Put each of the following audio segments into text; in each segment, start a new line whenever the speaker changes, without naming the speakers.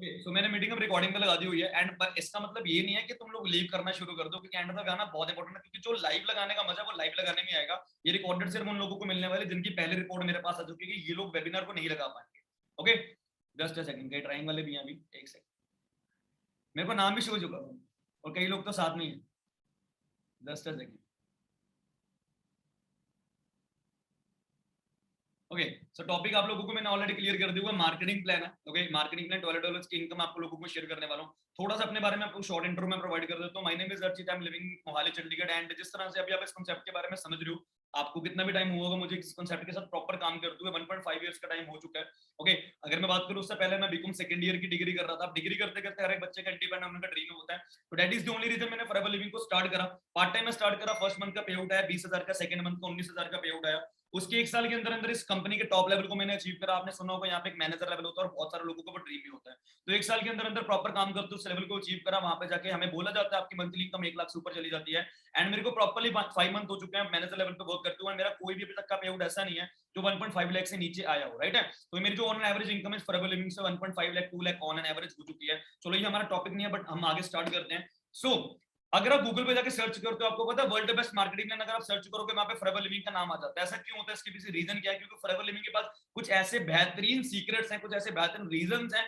सो मैंने मीटिंग अब रिकॉर्डिंग में लगा दी हुई है एंड पर इसका मतलब ये नहीं है कि तुम लोग लीव करना शुरू कर दो, क्योंकि एंड तक गाना बहुत इंपॉर्टेंट है, क्योंकि जो लाइव लगाने का मजा है वो लाइव लगाने में आएगा। ये रिकॉर्डेड सिर्फ उन लोगों को मिलने वाले जिनकी पहले रिपोर्ट मेरे पास आ चुकी है कि ये लोग वेबिनार को नहीं लगा पाएंगे। ओके, जस्ट अ सेकंड, कई ट्राइंग वाले भी हैं अभी, एक सेकंड, मेरे को नाम भी शो हो चुका है और कई लोग तो साथ में ही है। Just a second. Okay, so topic आप लोगों को मैंने ऑलरेडी क्लियर कर दिया हुआ, मार्केटिंग प्लान है। ओके, मार्केटिंग प्लान $12 की इनकम आप लोगों को शेयर करने वाला हूँ। थोड़ा सा अपने बारे में आपको शॉर्ट इंट्रो में प्रोवाइड कर देता हूँ। My name is Archit, I am living Mohali Chandigarh and जिस तरह से अभी आप इस कांसेप्ट के बारे में समझ रहे हो, आपको कितना भी टाइम हुआ होगा मुझे इस कांसेप्ट के साथ प्रॉपर काम करते हुए, 1.5 इयर्स का टाइम हो चुका है। ओके, अगर मैं बात करूँ उससे पहले मैं बीकॉम सेकंड ईयर की डिग्री कर रहा था। डिग्री करते करते हर एक बच्चे का इंडिपेंडेंट होने का ड्रीम होता है, तो that is the only reason मैंने फॉरएवर लिविंग को स्टार्ट करा। पार्ट टाइम में स्टार्ट करा, फर्स्ट मंथ का पे आउट आया 20,000 का, सेकंड मंथ का 19,000 का पे आउट आया। उसके एक साल के अंदर अंदर इस कंपनी के टॉप लेवल को मैंने अचीव करा। आपने सुना होगा यहाँ पे एक मैनेजर लेवल होता है और बहुत सारे लोगों को वो ड्रीम भी होता है। तो एक साल के अंदर अंदर प्रॉपर काम करते उस लेवल को अचीव करा। वहां पे जाके हमें बोला जाता है आपकी मंथली इनकम 1 लाख से ऊपर चली जाती है। एंड मेरे को प्रॉपर्ली 5 मंथ हो चुके हैं मैनेजर लेवल पे वर्क करते हुए, मेरा कोई भी अभी तक का पे आउट ऐसा नहीं है जो 1.5 लाख से नीचे आया हो। राइट है, तो मेरी जो ऑन एवरेज इनकम है फॉरएवर लिविंग से 1.5 lakh 2 lakh on an average हो चुकी है। चलो ये हमारा टॉपिक नहीं है, बट हम आगे स्टार्ट करते हैं। सो अगर आप गूगल पे जाके सर्च करते हो, आपको पता है वर्ल्ड बेस्ट मार्केटिंग प्लान अगर आप सर्च करोगे वहां पे फॉरएवर लिविंग का नाम आ जाता है। ऐसा क्यों होता है, इसके पीछे रीजन क्या है? क्योंकि फॉरएवर लिविंग के पास कुछ ऐसे बेहतरीन सीक्रेट्स हैं, कुछ ऐसे बेहतरीन रीजंस हैं।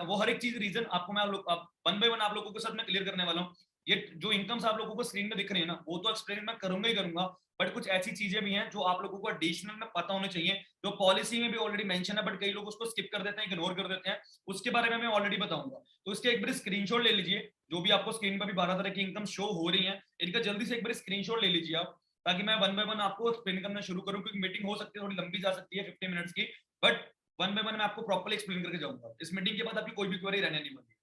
वो हर एक चीज रीजन आपको मैं वन बाय वन आप लोगों के साथ मैं क्लियर करने वाला हूँ। ये जो इनकम्स आप लोगों को स्क्रीन में दिख रही है ना, वो तो एक्सप्लेन मैं करूंगा ही करूंगा, बट कुछ ऐसी चीजें भी हैं जो आप लोगों को एडिशनल में पता होने चाहिए, जो पॉलिसी में भी ऑलरेडी मेंशन है, बट कई लोग उसको स्किप कर देते हैं, इग्नोर कर देते हैं। उसके बारे में मैं ऑलरेडी बताऊंगा। तो इसके एक बार स्क्रीनशॉट ले लीजिए, जो भी आपको स्क्रीन पर भी 12 तरह की इनकम शो हो रही है, इनका जल्दी से एक बार स्क्रीनशॉट ले लीजिए आप, ताकि मैं वन बाय वन आपको एक्सप्लेन करना शुरू करूं, क्योंकि मीटिंग हो सकती है थोड़ी लंबी जा सकती है 50 मिनट्स की, बट वन बाय वन मैं आपको प्रॉपर्ली एक्सप्लेन करके जाऊंगा। इस मीटिंग के बाद आपकी कोई भी क्वेरी रहने नहीं वाली।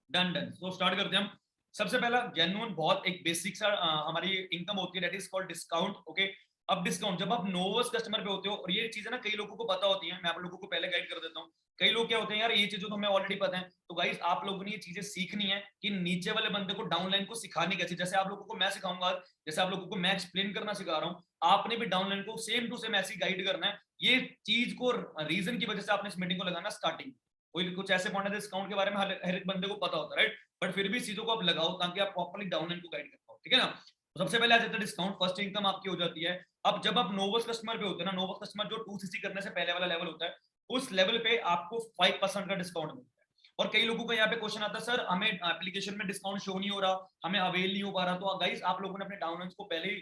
डन डन, तो स्टार्ट करते हैं हम। सबसे पहला जेन्युइन बहुत एक बेसिक सा हमारी इनकम होती है, that is called discount. Okay, अब डिस्काउंट जब आप नोवर्स कस्टमर पे होते हो, और ये चीजें ना कई लोगों को पता होती हैं, मैं आप लोगों को पहले गाइड कर देता हूँ। कई लोग क्या होते हैं, यार ये चीजें तो हमें ऑलरेडी पता है। तो गाइस आप लोगों ने ये चीजें सीखनी है कि नीचे वाले बंदे को डाउनलाइन को सिखानी कैसे। जैसे आप लोगों को मैं सिखाऊंगा, जैसे आप लोगों को मैं एक्सप्लेन करना सिखा रहा हूँ, आपने भी डाउनलाइन को सेम टू सेम ऐसी गाइड करना है। ये चीज को रीजन की वजह से आपने इस मीटिंग को लगाना स्टार्टिंग। कोई कुछ ऐसे पॉइंट है डिस्काउंट के बारे में हर एक बंदे को पता होता है, राइट, बट फिर भी इस चीजों को आप लगाओ ताकि आप प्रॉपर्ली डाउनलाइन को गाइड कर पाओ। ठीक है ना, तो सबसे पहले आ जाता है डिस्काउंट, फर्स्ट इनकम आपकी हो जाती है। अब जब आप नोवस कस्टमर पे होते हैं ना, नोवस कस्टमर जो 2cc करने से पहले वाला लेवल होता है, उस लेवल पे आपको 5% का डिस्काउंट मिलता है। और कई लोगों का यहाँ पे क्वेश्चन आता है, सर हमें एप्लीकेशन में डिस्काउंट शो नहीं हो रहा, हमें अवेल नहीं हो पा रहा। तो गाइस आप लोगों ने अपने डाउनलाइन को पहले ही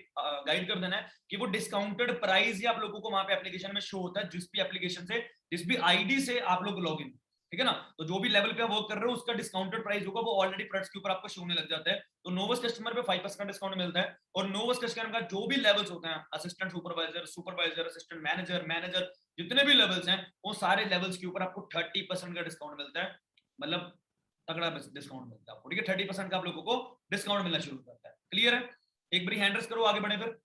गाइड कर देना है कि वो डिस्काउंटेड प्राइस ही आप लोगों को वहां पे एप्लीकेशन में शो होता है, जिस भी एप्लीकेशन से, जिस भी आईडी से आप लोग लॉग इन। ठीक है ना, तो जो भी लेवल पे आप वर्क कर रहे हो उसका डिस्काउंटेड प्राइस होगा, वो ऑलरेडी प्रोडक्ट्स के ऊपर आपको शो होने लग जाता है। तो नोवस कस्टमर पे 5% डिस्काउंट मिलता है। और नोवस कस्टमर का जो भी लेवल्स होते हैं, assistant supervisor, supervisor, assistant manager, manager, जितने भी लेवल्स हैं, वो सारे लेवल्स के ऊपर आपको 30% का डिस्काउंट मिलता है। मतलब तगड़ा डिस्काउंट मिलता है आपको। ठीक है, 30% का आप लोगों को डिस्काउंट मिलना शुरू करता है। क्लियर है, एक बार हैंड रेस करो, आगे बढ़े फिर।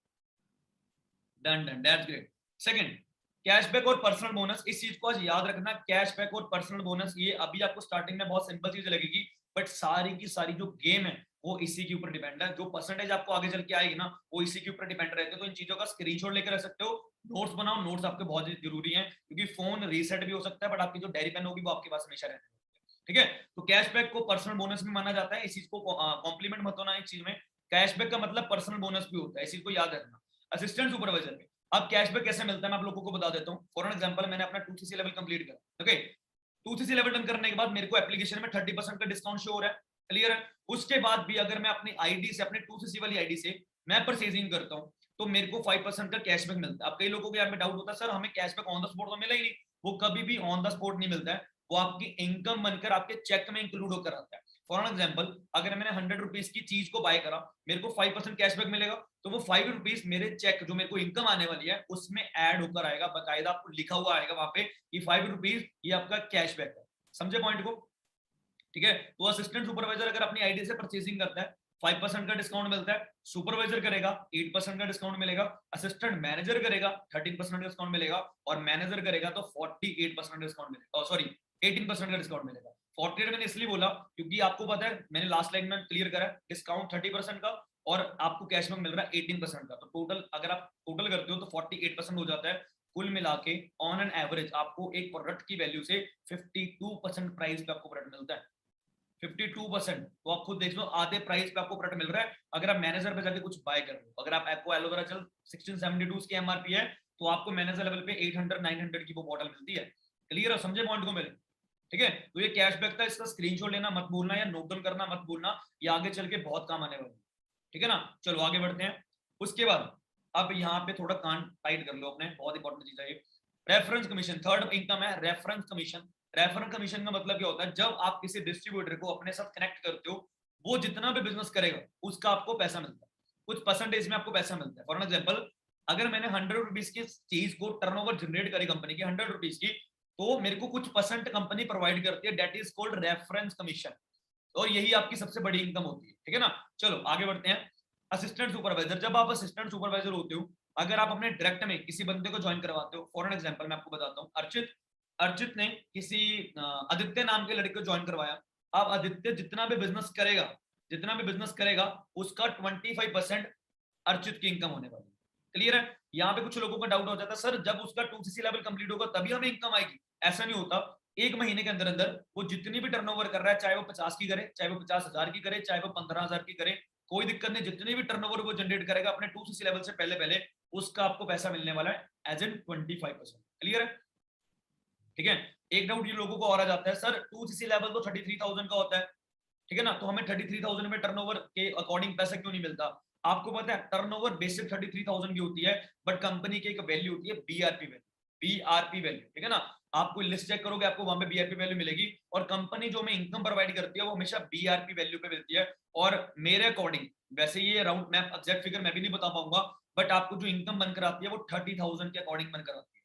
Done done, that's great. Second, cashback और पर्सनल बोनस। इस चीज को आज याद रखना, कैशबैक और पर्सनल बोनस, ये अभी आपको स्टार्टिंग में बहुत सिंपल चीज लगेगी, बट सारी की सारी जो गेम है वो इसी के ऊपर डिपेंड है। जो परसेंटेज आपको आगे चल के आएगी ना, वो इसी के ऊपर डिपेंड रहते हैं। तो इन चीजों का स्क्रीनशॉट लेकर रख सकते हो, नोट्स बनाओ, नोट्स आपके बहुत जरूरी है, क्योंकि फोन रीसेट भी हो सकता है, बट आपकी जो डायरी पेन होगी वो आपके पास हमेशा रहती है। ठीक है, तो कैशबैक को पर्सनल बोनस में माना जाता है। इस चीज को कॉम्प्लीमेंट मत होना, एक चीज में कैशबैक का मतलब पर्सनल बोनस भी होता है, इस चीज को याद रखना। असिस्टेंट सुपरवाइजर में अब कैशबैक कैसे मिलता है मैं आप लोगों को बता देता हूँ। फॉर एग्जांपल, मैंने अपना 2cc लेवल कंप्लीट करा। ओके, 2cc लेवल डन करने के बाद मेरे को एप्लीकेशन में 30% का डिस्काउंट शो हो रहा है। क्लियर है, उसके बाद भी अगर मैं अपनी आईडी से, अपने 2cc वाली आईडी से मैं परचेजिंग करता हूँ, तो मेरे को 5% का कैशबैक मिलता है। अब कई लोगों को यहाँ पे डाउट होता है, सर हमें कैशबैक ऑन द स्पॉट तो मिला ही नहीं। वो कभी भी ऑन द स्पॉट नहीं मिलता है, वो आपकी इनकम बनकर आपके चेक में इंक्लूड होकर आता है। फॉर एग्जाम्पल, अगर मैंने 100 रुपीज की चीज को बाय करा, मेरे को 5% कैशबैक मिलेगा, तो वो 5 रुपीज मेरे चेक जो मेरे को इनकम आने वाली है उसमें ऐड होकर आएगा। बाकायदा आपको लिखा हुआ आएगा वहां पे कि 5 रुपीज ये आपका कैशबैक है। समझे पॉइंट को? ठीक है, तो असिस्टेंट सुपरवाइजर अगर अपनी आईडी से परचेसिंग करता है, 5% का डिस्काउंट मिलता है। सुपरवाइजर करेगा 8% का डिस्काउंट मिलेगा। असिस्टेंट मैनेजर करेगा 13% का डिस्काउंट मिलेगा। और मैनेजर करेगा तो 48% डिस्काउंट मिलेगा, सॉरी 18% का डिस्काउंट मिलेगा। 48 मैंने इसलिए बोला क्योंकि आपको पता है, मैंने लास्ट लाइन में क्लियर करा, डिस्काउंट 30% का और आपको कैशबैक मिल रहा है 18% का। तो टोटल अगर आप टोटल करते हो तो 48% हो जाता है। कुल मिला के ऑन एन एवरेज आपको एक प्रोडक्ट की वैल्यू से 52% प्राइस पे आपको प्रोडक्ट मिलता है। 52%, तो आप खुद देख लो आधे प्राइस पे आपको प्रोडक्ट मिल रहा है अगर आप मैनेजर पे जाके कुछ बाय कर रहे हो। अगर आप एक्वा एलोवेरा जेल 1672 की एमआरपी है तो आपको मैनेजर लेवल पे 800-900 की वो बॉटल मिलती है। क्लियर है, समझे पॉइंट को मेरे? ठीक है, तो ये कैशबैक था, इसका स्क्रीनशॉट लेना मत भूलना या नोट डाउन करना मत भूलना, ये आगे चल के बहुत काम आने वाला है। ठीक है ना, चलो आगे बढ़ते हैं। उसके बाद अब यहाँ पे थोड़ा कान टाइट कर लो अपने, बहुत इंपॉर्टेंट चीज है ये। रेफरेंस कमीशन, थर्ड इनकम है रेफरेंस कमीशन। रेफरेंस कमीशन का मतलब क्या होता है, जब आप किसी डिस्ट्रीब्यूटर को अपने साथ कनेक्ट करते हो, वो जितना भी बिजनेस करेगा उसका आपको पैसा मिलता है, कुछ परसेंटेज में आपको पैसा मिलता है। फॉर एग्जाम्पल, अगर मैंने 100 रुपीज की चीज को टर्नओवर जनरेट करी कंपनी की 100 रुपीज की, तो मेरे को कुछ परसेंट कंपनी प्रोवाइड करती है, that is called reference commission, और यही आपकी सबसे बड़ी इनकम होती है। ठीक है ना, चलो आगे बढ़ते हैं। असिस्टेंट सुपरवाइजर, जब आप असिस्टेंट सुपरवाइजर होते हो, अगर आप अपने डायरेक्ट में किसी बंदे को ज्वाइन करवाते हो, फॉर एन एग्जांपल मैं आपको बताता हूँ, अर्चित अर्चित ने किसी आदित्य नाम के लड़के को ज्वाइन करवाया। अब आदित्य जितना भी बिजनेस करेगा उसका 25% अर्चित की इनकम होने वाली है। क्लियर है? यहाँ पे कुछ लोगों का डाउट हो जाता है, सर जब उसका 2cc लेवल कंप्लीट होगा तभी हमें इनकम आएगी। ऐसा नहीं होता, एक महीने के अंदर अंदर वो जितनी भी टर्नओवर कर रहा है, चाहे वो 50 की करे, चाहे वो 50,000 की करे, चाहे वो 15,000 की करे, कोई दिक्कत नहीं, जितनी भी टर्नओवर वो जनरेट करेगा अपने 2cc लेवल से पहले पहले, उसका आपको पैसा मिलने वाला है एज एन 25%। क्लियर है? ठीक है, एक डाउट ये लोगों को और आ जाता है, सर 2cc लेवल तो 33,000 का होता है, ठीक है ना, तो हमें 33,000 में टर्नओवर के अकॉर्डिंग पैसा क्यों नहीं मिलता? आपको पता है टर्नओवर बेसिक 33,000 की होती है, बट कंपनी की एक वैल्यू होती है बीआरपी वैल्यू, बीआरपी वैल्यू। ठीक है ना, आपको लिस्ट चेक करोगे आपको वहां पे बीआरपी वैल्यू मिलेगी, और कंपनी जो हमें इनकम प्रोवाइड करती है वो हमेशा बीआरपी वैल्यू पे मिलती है। और मेरे अकॉर्डिंग, वैसे ये राउंड मैप एग्जैक्ट फिगर मैं भी नहीं बता पाऊंगा, बट आपको जो इनकम बनकर आती है वो 30,000 के अकॉर्डिंग बनकर आती है।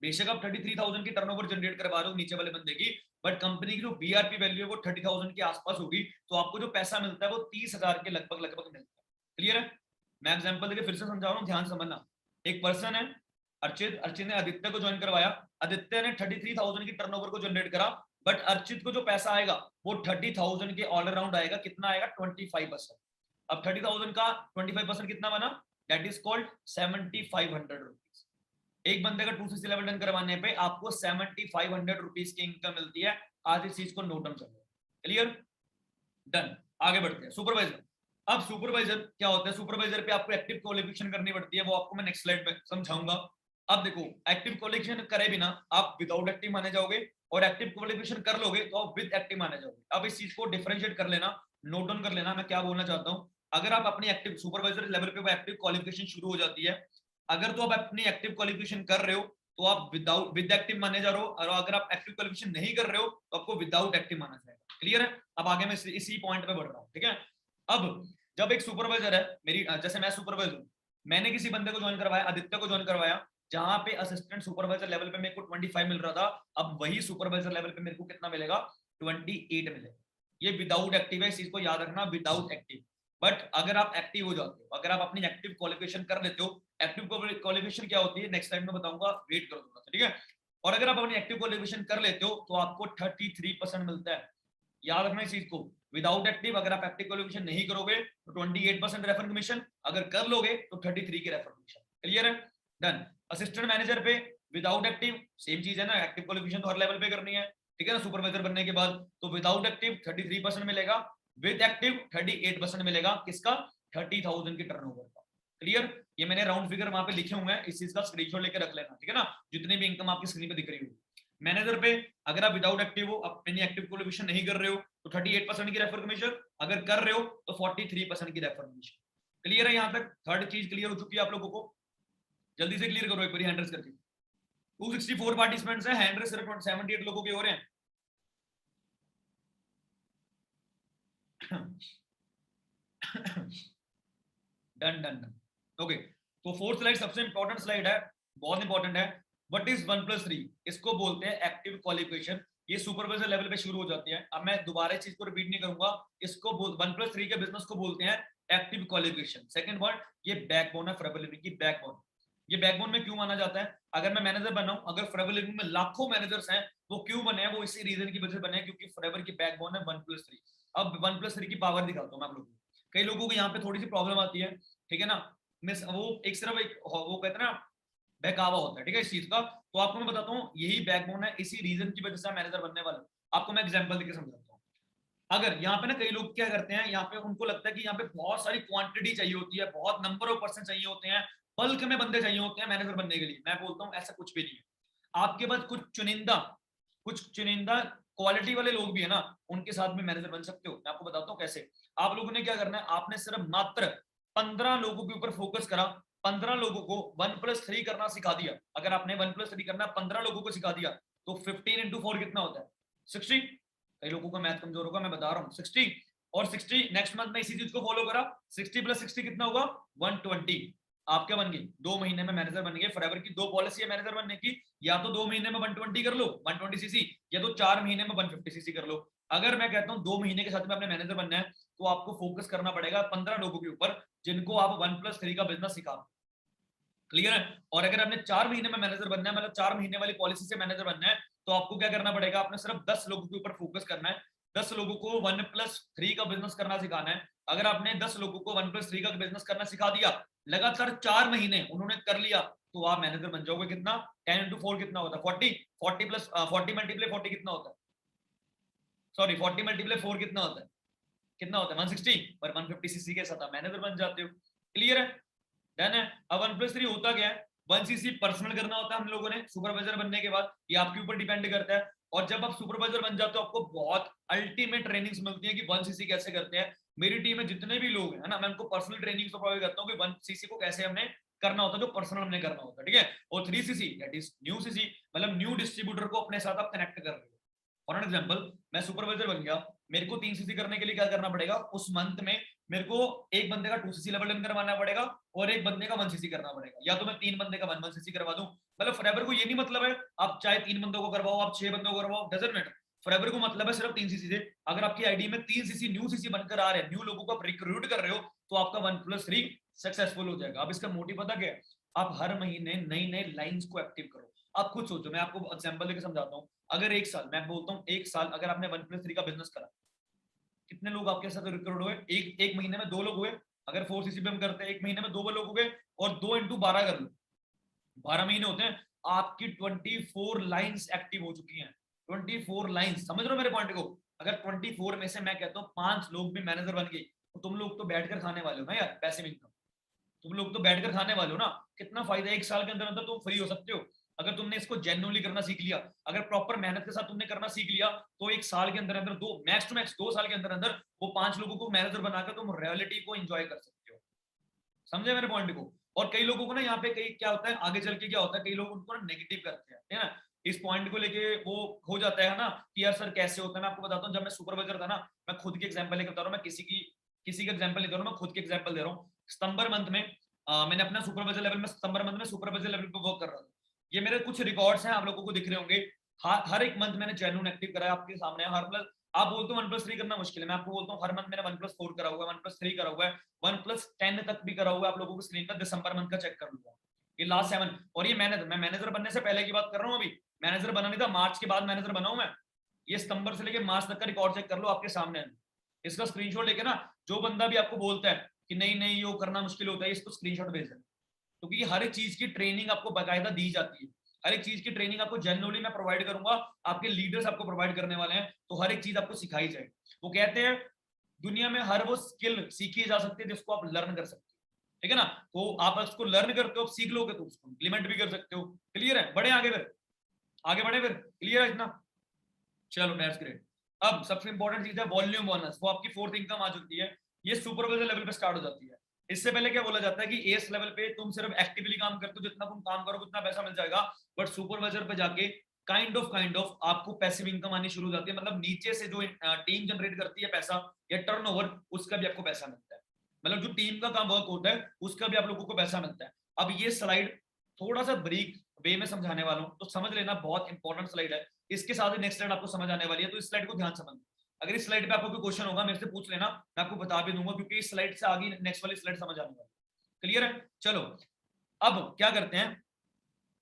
बेशक आप 33,000 की टर्नओवर जनरेट करवा रहे हो नीचे वाले बंदे की, बट कंपनी की जो बीआरपी वैल्यू है वो 30,000 के आसपास होगी, तो आपको जो पैसा मिलता है वो 30,000 के लगभग लगभग मिलता है। क्लियर है? मैं एग्जांपल देके फिर से समझा रहा हूँ, ध्यान समझना। एक पर्सन है अर्चित, अर्चित ने आदित्य को ज्वाइन करवाया, आदित्य ने 33,000 की टर्नओवर को जनरेट करा, बट अर्चित को जो पैसा आएगा वो 30,000 के ऑल अराउंड आएगा। कितना आएगा? 25%। अब 30,000 का 25% कितना बना? That is called 7,500 rupees. एक बंदे का 2cc लेवल डन करवाने पे आपको 7,500 रुपीज की इनकम मिलती है। आज इस चीज को नोट डाउन कर लो। क्लियर? डन, आगे बढ़ते हैं। सुपरवाइजर, अब सुपरवाइजर क्या होता है? सुपरवाइजर पे आपको एक्टिव क्वालिफिकेशन करनी पड़ती है, वो आपको मैं नेक्स्ट स्लाइड में समझाऊंगा। अब देखो, एक्टिव क्वालिफिकेशन करे बिना आप विदाउट एक्टिव माने जाओगे, और एक्टिव क्वालिफिकेशन कर लोगे तो आप विद एक्टिव माने जाओगे। अब इस चीज को डिफरेंशिएट कर लेना, नोट डाउन कर लेना मैं क्या बोलना चाहता हूँ। अगर आप अपनी एक्टिव सुपरवाइजर लेवल पे वो एक्टिव क्वालिफिकेशन शुरू हो जाती है, अगर तो आप अपनी एक्टिव क्वालिफिकेशन कर रहे हो तो आप विद एक्टिव माने जा रहे हो, और अगर आप एक्टिव क्वालिफिकेशन नहीं कर रहे हो तो आपको विदाउट एक्टिव माना जाएगा। क्लियर है? अब आगे मैं इसी पॉइंट पे बढ़ रहा हूँ। ठीक है, अब जब एक सुपरवाइजर है, मेरी जैसे मैं सुपरवाइजर हूँ, मैंने किसी बंदे को ज्वाइन करवाया, आदित्य को ज्वाइन करवाया, जहां पे असिस्टेंट सुपरवाइजर लेवल पे मेरे को 25 मिल रहा था, अब वही सुपरवाइजर लेवल पे मेरे को कितना मिलेगा? 28 मिलेगा। ये विदाउट एक्टिव है, इस चीज को याद रखना, विदाउट एक्टिव। बट अगर आप एक्टिव हो जाते हो, अगर आप अपनी एक्टिव क्वालिफिकेशन कर लेते हो, एक्टिव क्वालिफिकेशन क्या होती है नेक्स्ट टाइम में बताऊंगा, वेट करो थोड़ा सा। ठीक है, और अगर आप अपनी एक्टिव क्वालिफिकेशन कर लेते हो तो आपको 33% मिलता है। याद रखना इस चीज को, विदाउट एक्टिव, अगर आप एक्टिव क्वालिफिकेशन नहीं करोगे तो 28% रेफर कमीशन, अगर कर लोगे तो 33 की रेफर कमीशन। क्लियर है? डन। असिस्टेंट मैनेजर पे विदाउट एक्टिव सेम चीज है ना, एक्टिव क्वालिफिकेशन तो हर लेवल पे करनी है, ठीक है ना, सुपरवाइजर बनने के बाद। तो विदाउट एक्टिव 33% मिलेगा, विद एक्टिव 38% मिलेगा। किसका? 30,000 की टर्नओवर का। क्लियर? ये मैंने राउंड फिगर वहां पे लिखे हुए हैं, इस चीज का स्क्रीनशॉट लेकर रख लेना, ठीक है ना, जितनी भी इनकम आपकी स्क्रीन पे दिख रही होगी। मैनेजर पे अगर आप विदाउट एक्टिव हो, अपनी एक्टिव क्वालिफिकेशन नहीं कर रहे हो तो 38% की रेफर कमीशन, अगर कर रहे हो तो 43% की रेफर कमीशन। क्लियर है? यहां तक थर्ड चीज क्लियर हो चुकी है आप लोगों को? जल्दी से क्लियर करो एक बार हैंड रेस करके। 264 पार्टिसिपेंट्स हैं, हैंड रेस सिर्फ 78 लोगों के हो रहे हैं। Done done done. ओके, तो फोर्थ स्लाइड सबसे इंपॉर्टेंट स्लाइड है, बहुत इंपॉर्टेंट है। What is 1+3? इसको बोलते हैं एक्टिव क्वालिफिकेशन। ये सुपरवाइजर लेवल पे शुरू हो जाती है। अब मैं दोबारा चीज को रिपीट नहीं करूंगा, इसको 1+3 के बिजनेस को बोलते हैं एक्टिव क्वालिफिकेशन। सेकंड वर्ड, ये बैकबोन है फॉरएवर लिविंग की, बैकबोन। ये बैकबोन में क्यों माना जाता है? अगर मैं मैनेजर बना हूं, अगर फॉरएवर लिविंग में लाखों मैनेजर्स हैं, वो क्यों बने हैं? वो इसी रीजन की वजह से बने हैं क्योंकि फॉरएवर की बैकबोन है 1+3। अब 1+3 की पावर दिखाता हूं मैं आप लोगों को। कई लोगों को यहाँ पे थोड़ी सी प्रॉब्लम आती है, ठीक है ना, मिस वो एक सिर्फ एक वो कहते हैं ना, बहकावा होता है, ठीक है, इस चीज का। तो आपको मैं बताता हूँ यही बैकबोन है, इसी रीजन की वजह से मैनेजर बनने वाला हूं। आपको मैं एग्जांपल देके समझाता हूँ। अगर यहाँ पे ना कई लोग क्या करते हैं, यहाँ पे उनको लगता है कि यहाँ पे बहुत सारी क्वांटिटी चाहिए होती है, बहुत नंबर ऑफ पर्सन चाहिए होते हैं, बल्क में बंदे चाहिए होते हैं मैनेजर बनने के लिए। मैं बोलता हूँ ऐसा कुछ भी नहीं है। आपके पास कुछ चुनिंदा क्वालिटी वाले लोग भी है ना, उनके साथ में मैनेजर बन सकते हो। मैं आपको बताता हूँ कैसे। आप लोगों ने क्या करना है, आपने सिर्फ मात्र 15 लोगों के ऊपर फोकस करा, 15 लोगों को 1+3 करना सिखा दिया। अगर आपने 1+3 करना 15 लोगों को सिखा दिया, तो 15 × 4 कितना होता है? 60। कई लोगों का मैथ कमजोर होगा, मैं बता रहा हूँ 60। और 60 नेक्स्ट मंथ में इसी चीज को फॉलो करा, 60+60 कितना होगा? 120। आप क्या बन गए? 2 महीने में मैनेजर बन गए। फॉरएवर की 2 पॉलिसी है मैनेजर बनने की, या तो 2 महीने में 120 कर लो 120 सीसी, या तो 4 महीने में 150 सीसी कर लो। अगर मैं कहता हूँ 2 महीने के साथ में अपने मैनेजर बनना है, तो आपको फोकस करना पड़ेगा 15 लोगों के ऊपर, जिनको आप 1+3 का बिजनेस सिखा। क्लियर है? और अगर आपने 4 महीने में मैनेजर बनना है, मतलब 4 महीने वाली पॉलिसी से मैनेजर बनना है, तो आपको क्या करना पड़ेगा? आपने सिर्फ 10 लोगों के ऊपर फोकस करना है, 10 लोगों को 1+3 का बिजनेस करना सिखाना है। अगर आपने 10 लोगों को 1+3 का बिजनेस करना सिखा दिया, लगातार 4 महीने उन्होंने कर लिया, तो आप मैनेजर बन जाओगे। कितना? 10 × 4 कितना होता है? 40। 40 मल्टीप्लाई 40 कितना होता है? सॉरी, 40 मल्टीप्लाई 4 कितना होता है? कितना होता है? 160। पर 150 सीसी के साथ आप मैनेजर बन जाते हो। क्लियर है? डन है। अब 1+3 होता क्या है? 1 सीसी पर्सनल करना होता है हम लोगों ने सुपरवाइजर बनने के बाद, ये आपके ऊपर डिपेंड करता है। और जब आप सुपरवाइजर बन जाते हो, आपको बहुत अल्टीमेट ट्रेनिंग्स मिलती है कि 1 सीसी कैसे करते हैं। मेरी टीम में जितने भी लोग हैं ना, मैं उनको पर्सनल ट्रेनिंग प्रोवाइड करता हूँ कि 1 सीसी को कैसे हमने करना होता है, जो पर्सनल हमने करना होता है, ठीक है। और 3 CC that is new CC, मतलब न्यू डिस्ट्रीब्यूटर को अपने साथ आप कनेक्ट कर रहे हो। फॉर एन एग्जाम्पल, मैं सुपरवाइजर बन गया, मेरे को 3 सीसी करने के लिए क्या करना पड़ेगा? उस मंथ में मेरे को एक बंदे का 2 सीसी लेवल करवाना पड़ेगा, और एक बंदे का 1 सीसी करना पड़ेगा, या तो मैं 3 बंदे का 1 सीसी करवा दूं। मतलब फॉरएवर को ये नहीं मतलब है आप चाहे 3 बंदों को करवाओ, आप 6 बंदों को करवाओ, डजंट मैटर। फॉरएवर को मतलब है सिर्फ 3 सीसी से। अगर आपकी आईडी में 3 सीसी न्यू सीसी बनकर आ रहे हैं, न्यू लोगों को आप रिक्रूट कर रहे हो, तो आपका 1+3 सक्सेसफुल हो जाएगा। अब इसका मोटिव पता क्या है? आप हर महीने नई नई लाइंस को एक्टिव करो। आप खुद सोचो, मैं आपको एग्जांपल देकर समझाता हूँ। अगर एक साल, मैं बोलता हूँ एक साल अगर आपने 1+3 का बिजनेस करा, कितने लोग आपके साथ रिक्रूट हुए? एक महीने में 2 लोग हुए। अगर 4 सीसी पे हम करते हैं, एक महीने में 2 लोग हो गए, और 2 × 12 कर लो, 12 महीने होते हैं। आपकी 24 लाइंस एक्टिव हो चुकी हैं। 24 लाइंस, समझ रहे हो मेरे पॉइंट को? अगर 24 में से मैं कहता हूँ 5 लोग भी मैनेजर बन गए, तो तुम लोग तो बैठकर खाने वाले हो ना यार, पैसिव इनकम। तुम लोग तो बैठकर खाने वाले हो ना। कितना फायदा, एक साल के अंदर अंदर तुम फ्री हो सकते हो। अगर तुमने इसको जेन्युइनली करना सीख लिया, अगर प्रॉपर मेहनत के साथ तुमने करना सीख लिया, तो एक साल के अंदर अंदर, दो मैक्स टू मैक्स 2 साल के अंदर अंदर, वो 5 लोगों को मैनेजर बनाकर तुम रियलिटी को एंजॉय कर सकते हो। समझे मेरे पॉइंट को? और कई लोगों को ना यहाँ पे कई क्या होता है, आगे चल के क्या होता है, कई लोग उनको ना नेगेटिव करते हैं, है ना। इस पॉइंट को लेके वो हो जाता है ना कि यार सर कैसे होता है। मैं आपको बताता हूँ, जब मैं सुपरवाइजर था ना, मैं खुद की एग्जांपल लेकर बता रहा हूँ, मैं किसी का एग्जांपल नहीं दे रहा हूँ, मैं खुद की एग्जांपल दे रहा हूँ। सितंबर मंथ में मैंने अपना सुपरवाइजर लेवल में, सितंबर मंथ में सुपरवाइजर लेवल पे वर्क कर रहा था। ये मेरे कुछ रिकॉर्ड्स हैं, आप लोगों को दिख रहे होंगे। हर एक मंथ मैंने जेन्युइन एक्टिव कराया, आपके सामने हर प्लस। आप बोलते हो 1+3 करना मुश्किल है, मैं आपको बोलता हूँ हर मंथ मैंने 1+4 करा हुआ है, 1+3 करा हुआ है, 1+10 तक भी करा हुआ है। आप लोगों को स्क्रीन पर दिसंबर मंथ का चेक कर लूंगा, ये लास्ट 7। और ये मैं मैनेजर बनने से पहले की बात कर रहा हूँ। अभी मैनेजर बना नहीं था, मार्च के बाद मैनेजर बना हूं मैं। ये सितंबर से लेके मार्च तक का रिकॉर्ड चेक कर लो, आपके सामने है। इसका स्क्रीनशॉट लेके ना, जो बंदा भी आपको बोलता है कि नहीं नहीं ये करना मुश्किल होता है, इसको स्क्रीनशॉट भेज देना। क्योंकि हर एक चीज की ट्रेनिंग आपको बाकायदा दी जाती है। हर एक चीज की ट्रेनिंग आपको जनरली मैं प्रोवाइड करूंगा, आपके लीडर्स आपको प्रोवाइड करने वाले हैं, तो हर एक चीज आपको सिखाई जाएगी। वो कहते हैं दुनिया में हर वो स्किल सीखी जा सकती है जिसको आप लर्न कर सकते हो, ठीक है ना। तो आप उसको लर्न करते हो, सीख लोगे तो उसको इम्प्लीमेंट भी कर सकते हो। क्लियर है? बढ़े आगे फिर, आगे बढ़े फिर। क्लियर है इतना? चलो दैट्स ग्रेट। अब सबसे इंपॉर्टेंट चीज है वॉल्यूम बोनस, वो आपकी 4th इनकम आ चुकी है। ये सुपरवाइजर लेवल पे स्टार्ट हो जाती है। इससे पहले क्या बोला जाता है कि एस लेवल पे तुम सिर्फ एक्टिवली काम करते हो, जितना तुम काम करोगे उतना पैसा मिल जाएगा। बट सुपरवाइजर पे जाके काइंड ऑफ आपको पैसिव इनकम आनी शुरू हो जाती है। मतलब नीचे से जो टीम जनरेट करती है पैसा या टर्नओवर, उसका भी आपको पैसा मिलता है। मतलब जो टीम का काम वर्क होता है उसका भी आप लोगों को पैसा मिलता है। अब ये स्लाइड थोड़ा सा ब्रीक वे में समझाने वाला हूं, तो समझ लेना, बहुत इंपॉर्टेंट स्लाइड है। इसके साथ ही नेक्स्ट स्लाइड आपको समझ आने वाली है, तो इस स्लाइड को ध्यान समझ। अगर इस स्लाइड पे आपको कोई क्वेश्चन होगा मेरे से पूछ लेना, मैं आपको बता भी दूंगा, क्योंकि इस स्लाइड से आगे नेक्स्ट वाली स्लाइड समझ आने वाली। क्लियर है? चलो अब क्या करते हैं,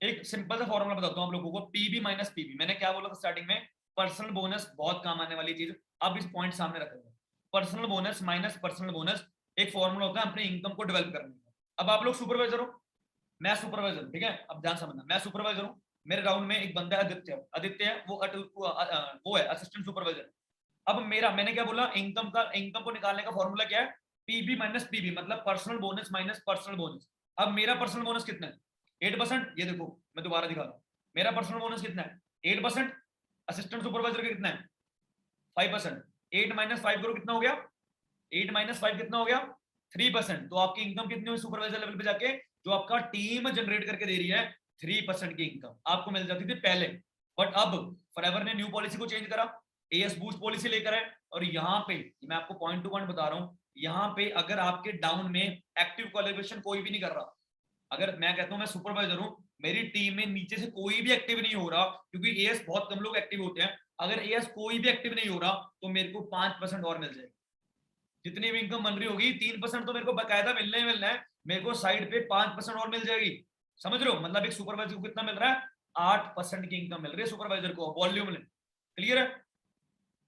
एक सिंपल सा फॉर्मूला बताता हूं आप लोगों को, पीबी माइनस पीबी। मैंने क्या बोला था स्टार्टिंग में? पर्सनल बोनस बहुत काम आने वाली चीज। अब इस पॉइंट सामने रखेंगे, personal bonus minus personal bonus एक फॉर्मूला होता है अपने इनकम को डेवलप करने का। अब आप लोग सुपरवाइजर हो, मैं सुपरवाइजर हूँ, ठीक है, अब ध्यान समझना, मैं सुपरवाइजर हूँ, मेरे राउंड में एक बंदा है आदित्य, आदित्य है वो है असिस्टेंट सुपरवाइजर। अब मेरा, मैंने क्या बोला, इनकम को निकालने का फॉर्मूला क्या है, पीबी माइनस पीबी, मतलब personal bonus minus personal bonus. अब मेरा पर्सनल बोनस कितना है, 8%। ये देखो मैं दोबारा दिखा रहा हूँ, मेरा पर्सनल बोनस कितना है, 8%। असिस्टेंट सुपरवाइजर का कितना है, 5%। 8 माइनस 5 करो, कितना हो गया, 8 माइनस 5 कितना हो गया, 3%। तो आपकी इनकम कितनी हुई सुपरवाइजर लेवल पे जाके, जो आपका टीम जनरेट करके दे रही है, 3% की इनकम आपको मिल जाती थी पहले। बट अब फॉरएवर ने न्यू पॉलिसी को चेंज करा, एएस बूस्ट पॉलिसी लेकर है, और यहाँ पे मैं आपको पॉइंट टू पॉइंट बता रहा हूँ, यहाँ पे अगर आपके डाउन में एक्टिव कोलैबोरेशन कोई भी नहीं कर रहा, अगर मैं कहता हूँ मैं सुपरवाइजर हूँ, मेरी टीम में नीचे से कोई भी एक्टिव नहीं हो रहा, क्योंकि एएस बहुत कम लोग एक्टिव होते हैं, अगर एएस कोई भी एक्टिव नहीं हो रहा तो मेरे को 5% और मिल जाएगा। जितनी भी इनकम बन रही होगी 3% तो मेरे को बकायदा मिलना ही मिलना है, मेरे को साइड पे 5% और मिल जाएगी। समझ रहे हो, मतलब एक सुपरवाइजर को कितना मिल रहा है, 8% की इनकम मिल रही है सुपरवाइजर को वॉल्यूम में। क्लियर है,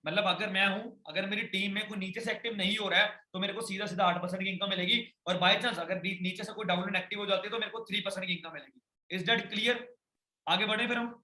मतलब अगर मैं हूं, अगर मेरी टीम में कोई नीचे से एक्टिव नहीं हो रहा है तो मेरे को सीधा सीधा 8% की इनकम मिलेगी, और बाय चांस अगर नीचे से कोई डाउनलाइन एक्टिव हो जाती है तो मेरे को 3% की इनकम मिलेगी। Is that clear? आगे बढ़े फिर हम,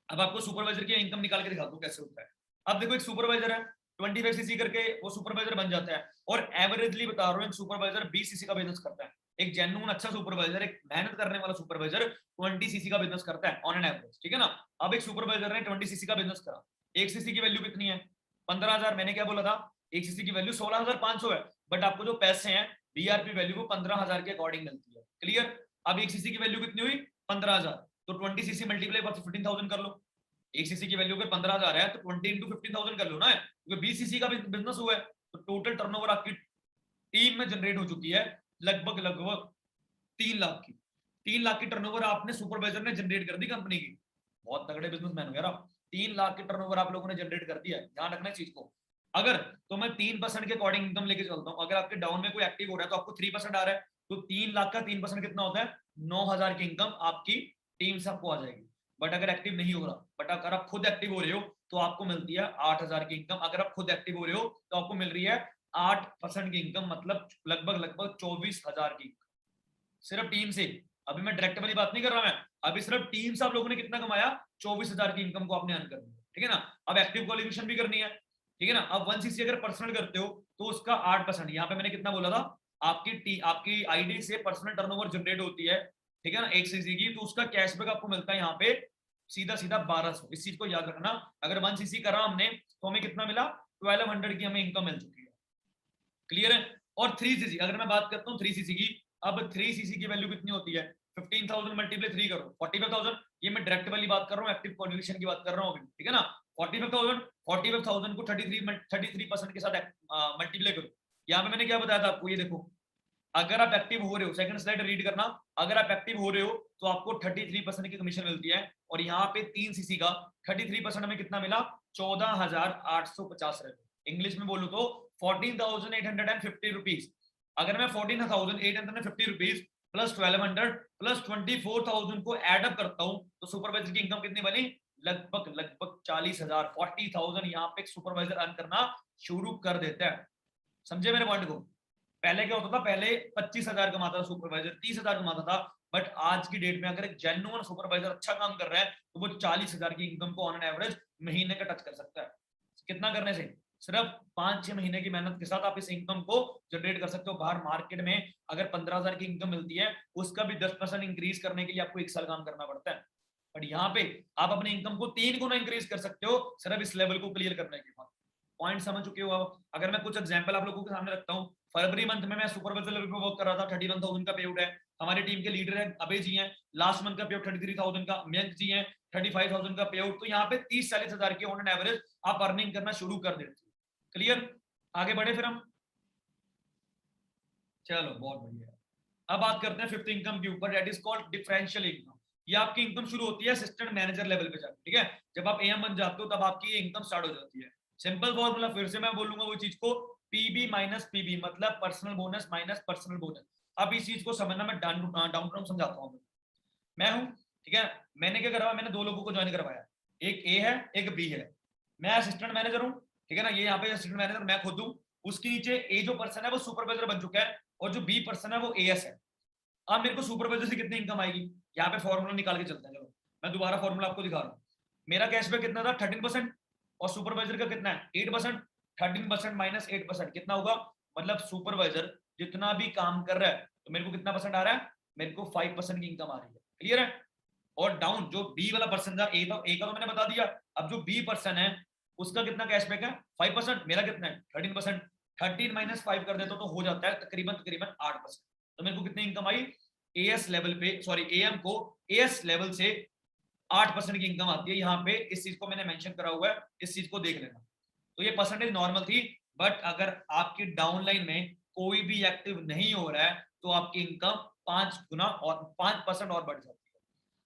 अब आपको सुपरवाइजर की इनकम निकाल के दिखाता हूं कैसे होता है। अब देखो एक सुपरवाइजर है 25 सीसी करके, वो सुपरवाइजर बन जाता है, और एवरेजली बता रहा हूँ एक सुपरवाइजर 20 सीसी का बिजनेस करता है। एक जेन्युइन अच्छा सुपरवाइजर, एक मेहनत करने वाला सुपरवाइजर 20 सीसी का बिजनेस करता है ऑन एन एवरेज, ठीक है ना। अब एक सुपरवाइजर ने 20 सीसी का बिजनेस करा, 1 सीसी की वैल्यू कितनी है, 15,000। मैंने क्या बोला था, 1 सीसी की वैल्यू 16,500 है, बट आपको जो पैसे हैं बीआरपी वैल्यू वो 15,000 के अकॉर्डिंग मिलती है। क्लियर, अब 1 सीसी की वैल्यू कितनी हुई, 15,000, तो 20 सीसी मल्टीप्लाई 15,000 कर लो। 1 सीसी की वैल्यू अगर 15,000 है तो 20 इंटू 15,000 कर लो ना, क्योंकि 20 सीसी का बिजनेस हुआ है, तो टोटल टर्नओवर आपकी टीम में जनरेट हो चुकी है लगभग लगभग 3 लाख की। 3 लाख की टर्नओवर आपने सुपरवाइजर ने जनरेट कर दी कंपनी की। बहुत तगड़े बिजनेसमैन हो यार आप, 3 लाख की टर्नओवर आप लोगों ने जनरेट कर दिया है, ध्यान रखना चीज को। अगर तो मैं 3% के अकॉर्डिंग इनकम लेके चलता हूँ, अगर आपके डाउन में कोई एक्टिव हो रहा है तो आपको 3% आ रहा है, तो 3 लाख का 3% कितना होता है, 9,000 की इनकम आपकी टीम से आपको आ जाएगी। बट अगर एक्टिव नहीं हो रहा, बट अगर आप खुद एक्टिव हो रहे हो तो आपको मिलती है 8,000 की इनकम। अगर आप खुद एक्टिव हो रहे हो तो आपको मिल रही है 8% की इनकम, मतलब लगभग लगभग 24,000 की, सिर्फ टीम से। अभी मैं डायरेक्ट वाली बात नहीं कर रहा, मैं अभी सिर्फ टीम से आप लोगों ने कितना कमाया, 24,000 की इनकम को आपने अर्न कर दिया, ठीक है ना। अब एक्टिव क्वालिफिकेशन भी करनी है, ठीक है ना। अब 1 सीसी अगर पर्सनल करते हो तो उसका 8%, यहाँ पे मैंने कितना बोला था, आपकी आईडी से पर्सनल टर्नओवर जनरेट होती है, ठीक है ना, 1 सीसी की, तो उसका कैशबैक आपको मिलता है यहाँ पे सीधा सीधा 1200। इस चीज को याद रखना, अगर 1 सीसी करा हमने तो हमें कितना मिला, 1200 की हमें इनकम मिल चुकी है। क्लियर है। और 3 सीसी अगर मैं बात करता हूँ 3 सीसी की, अब 3 सीसी की वैल्यू कितनी होती है, 15,000 मल्टीप्लाई 3 करो 45,000। ये मैं डायरेक्ट वाली बात कर रहा हूँ, एक्टिव क्वालिफिकेशन की बात कर रहा हूँ अभी, ठीक है ना। 45,000 को 33% के साथ मल्टीप्लाई करो। यहाँ पे मैंने क्या बताया था आपको, ये देखो, अगर आप एक्टिव हो रहे हो, सेकंड स्लाइड रीड करना, अगर आप एक्टिव हो रहे हो तो आपको 33% की कमीशन मिलती है, और यहाँ पे 3 सीसी का 33% में कितना मिला, 14,850 रुपए। इंग्लिश में बोलूं तो 14,850 रुपीज। अगर मैं 14,850 रुपीज प्लस 1200 प्लस 24,000 को एडअप करता हूं तो सुपरवाइजर की इनकम कितनी बनी, लगभग लगभग 40,000, 40,000 यहाँ पे सुपरवाइजर अर्न करना शुरू कर देता है। समझे मेरे पॉइंट को। पहले क्या होता था, पहले 25,000 कमाता था सुपरवाइजर, 30,000 कमाता था, बट आज की डेट में अगर एक जेन्युइन सुपरवाइजर अच्छा काम कर रहा है तो वो 40,000 की इनकम को ऑन एन एवरेज महीने का टच कर सकता है। कितना करने से, सिर्फ 5-6 महीने की मेहनत के साथ आप इस इनकम को जनरेट कर सकते हो। बाहर मार्केट में अगर 15,000 की इनकम मिलती है, उसका भी 10% इंक्रीज करने के लिए आपको 1 साल काम करना पड़ता है, बट यहाँ पे आप अपनी इनकम को 3 गुना इंक्रीज कर सकते हो सिर्फ इस लेवल को क्लियर करने के बाद। पॉइंट समझ चुके हो आप? अगर मैं कुछ एग्जांपल आप लोगों के सामने रखता हूँ, फरवरी मंथ में मैं सुपरवाइजर लेवल पे वर्क कर रहा था, 31,000 का पेआउट है। हमारी टीम के लीडर है अभय जी हैं, लास्ट मंथ का पेआउट 33,000 का, मयंक जी हैं 35,000 का पेआउट। तो यहाँ पे 30-40,000 की ऑन एन एवरेज आप अर्निंग करना शुरू कर देते हो। क्लियर, आगे बढ़े फिर हम, चलो बहुत बढ़िया। अब बात करते हैं फिफ्थ इनकम के ऊपर, that is called differential income. ये आपकी इनकम शुरू होती है असिस्टेंट मैनेजर लेवल पे जाकर, ठीक है। जब आप एएम बन जाते हो तब आपकी ये इनकम स्टार्ट हो जाती है। सिंपल फॉर्मूला फिर से मैं बोलूंगा वो चीज को, पीबी माइनस पीबी, मतलब personal bonus minus personal bonus. अब इस चीज को समझना, मैं डाउन टाउन समझाता हूँ। मैं हूँ, ठीक है, मैंने क्या करवाया, मैंने 2 लोगों को ज्वाइन करवाया, एक ए है एक बी है। मैं असिस्टेंट मैनेजर हूँ, ठीक है ना, ये यहाँ पे असिस्टेंट मैनेजर मैं खुद हूँ। उसके नीचे ए जो पर्सन है वो सुपरवाइजर बन चुका है, और जो बी पर्सन है वो एएस है। अब मेरे को सुपरवाइजर से कितनी इनकम आएगी, यहाँ पे फॉर्मूला निकाल के चलते हैं। चलो मैं दोबारा फॉर्मूला आपको दिखा रहा हूँ। मेरा कैशबैक कितना था 13% और सुपरवाइजर का कितना है 8%। 13% माइनस 8% कितना होगा, मतलब सुपरवाइजर जितना भी काम कर रहा है तो मेरे को कितना परसेंट आ रहा है, मेरे को 5% की इनकम आ रही है। क्लियर है। और डाउन जो बी वाला पर्सन था, ए का तो मैंने बता दिया। अब जो बी पर्सन है उसका कितना कैशबैक है 5%, मेरा कितना है 13%। 13 माइनस 5 कर देते तो हो जाता है तकरीबन तकरीबन 8%। तो मेरे को कितनी इनकम आई एएस लेवल पे, सॉरी एएम को एएस लेवल से 8% की इनकम आती है। यहाँ पे इस चीज को मैंने मेंशन करा हुआ है, इस चीज को देख लेना। तो ये परसेंटेज नॉर्मल थी, बट अगर आपकी डाउनलाइन में कोई भी एक्टिव नहीं हो रहा है तो आपकी इनकम 5 गुना और 5% और बढ़ जाती है।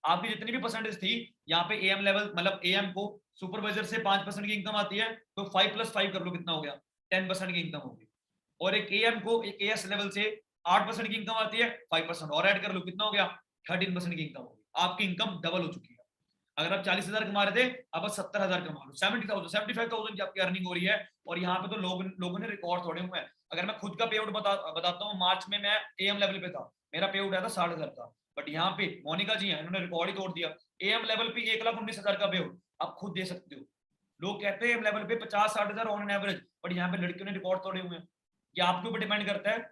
आपकी जितनी भी परसेंटेज थी यहाँ पे एएम लेवल, मतलब एएम को सुपरवाइजर से 5% की इनकम आती है, तो 5 + 5 कर लो कितना हो गया 10% की इनकम होगी। और एक एएम को एक एएस लेवल से 8% की इनकम आती है, 5% और ऐड कर लो कितना हो गया 13% की इनकम होगी। आपकी इनकम डबल हो चुकी है। अगर आप 40,000 कमा रहे थे अब 70,000 कमा लो, 70,000 75,000 की आपकी अर्निंग हो रही है। और यहाँ पे तो लोगों ने रिकॉर्ड तोड़े हुए हैं। अगर मैं खुद का पे आउट बताता हूँ, मार्च में मैं एएम लेवल पे था, मेरा पे आउट आया था 60,000 का। बट यहाँ पे मोनिका जी हैं, इन्होंने रिकॉर्ड ही तोड़ दिया। एएम लेवल पे 1,19,000 का पे आउट, आप खुद दे सकते हो। लोग कहते हैं एम लेवल पे 50-60,000 ऑन एवरेज, बट यहाँ पे लड़कियों ने रिकॉर्ड तोड़े हुए हैं। ये आपके ऊपर डिपेंड करता है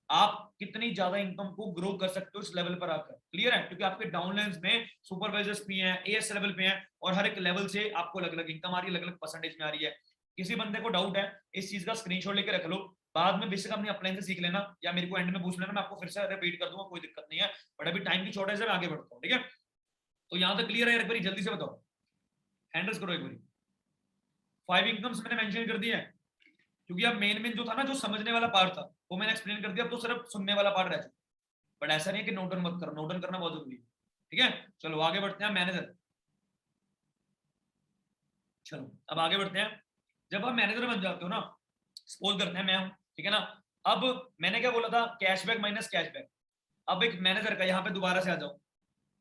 आप कितनी ज्यादा इनकम को ग्रो कर सकते हो इस लेवल पर आकर। क्लियर है, क्योंकि आपके डाउनलाइंस में सुपरवाइजर्स भी हैं, एएस लेवल पे हैं, और हर एक लेवल से आपको अलग अलग इनकम आ रही है, अलग अलग परसेंटेज में आ रही है। किसी बंदे को डाउट है इस चीज का स्क्रीनशॉट लेके रख लो, बाद में बेशक अपनी अपलाइन से सीख लेना या मेरे को एंड में पूछ लेना, मैं आपको फिर से रिपीट कर दूंगा, कोई दिक्कत नहीं है। बट अभी टाइम की शॉर्टेज है, मैं आगे बढ़ता हूँ। ठीक है, तो यहाँ तक क्लियर है, एक बार जल्दी से बताओ, हैंडल्स करो एक बार। 5 इनकम्स मैंने मेंशन कर दिया है, क्योंकि अब मेन मेन जो था ना, जो समझने वाला पार्ट था वो मैंने एक्सप्लेन कर दिया, अब तो सिर्फ सुनने वाला पार्ट रह चुका। बट ऐसा नहीं है कि नोट डाउन मत करो, नोट डाउन करना बहुत जरूरी है। ठीक है, चलो आगे बढ़ते हैं। मैनेजर, चलो अब आगे बढ़ते हैं। जब आप मैनेजर बन जाते हो ना, सपोज करते हैं मैं हूं, ठीक है ना। अब मैंने क्या बोला था, कैशबैक माइनस कैशबैक। अब एक मैनेजर का यहाँ पे दोबारा से आ जाओ।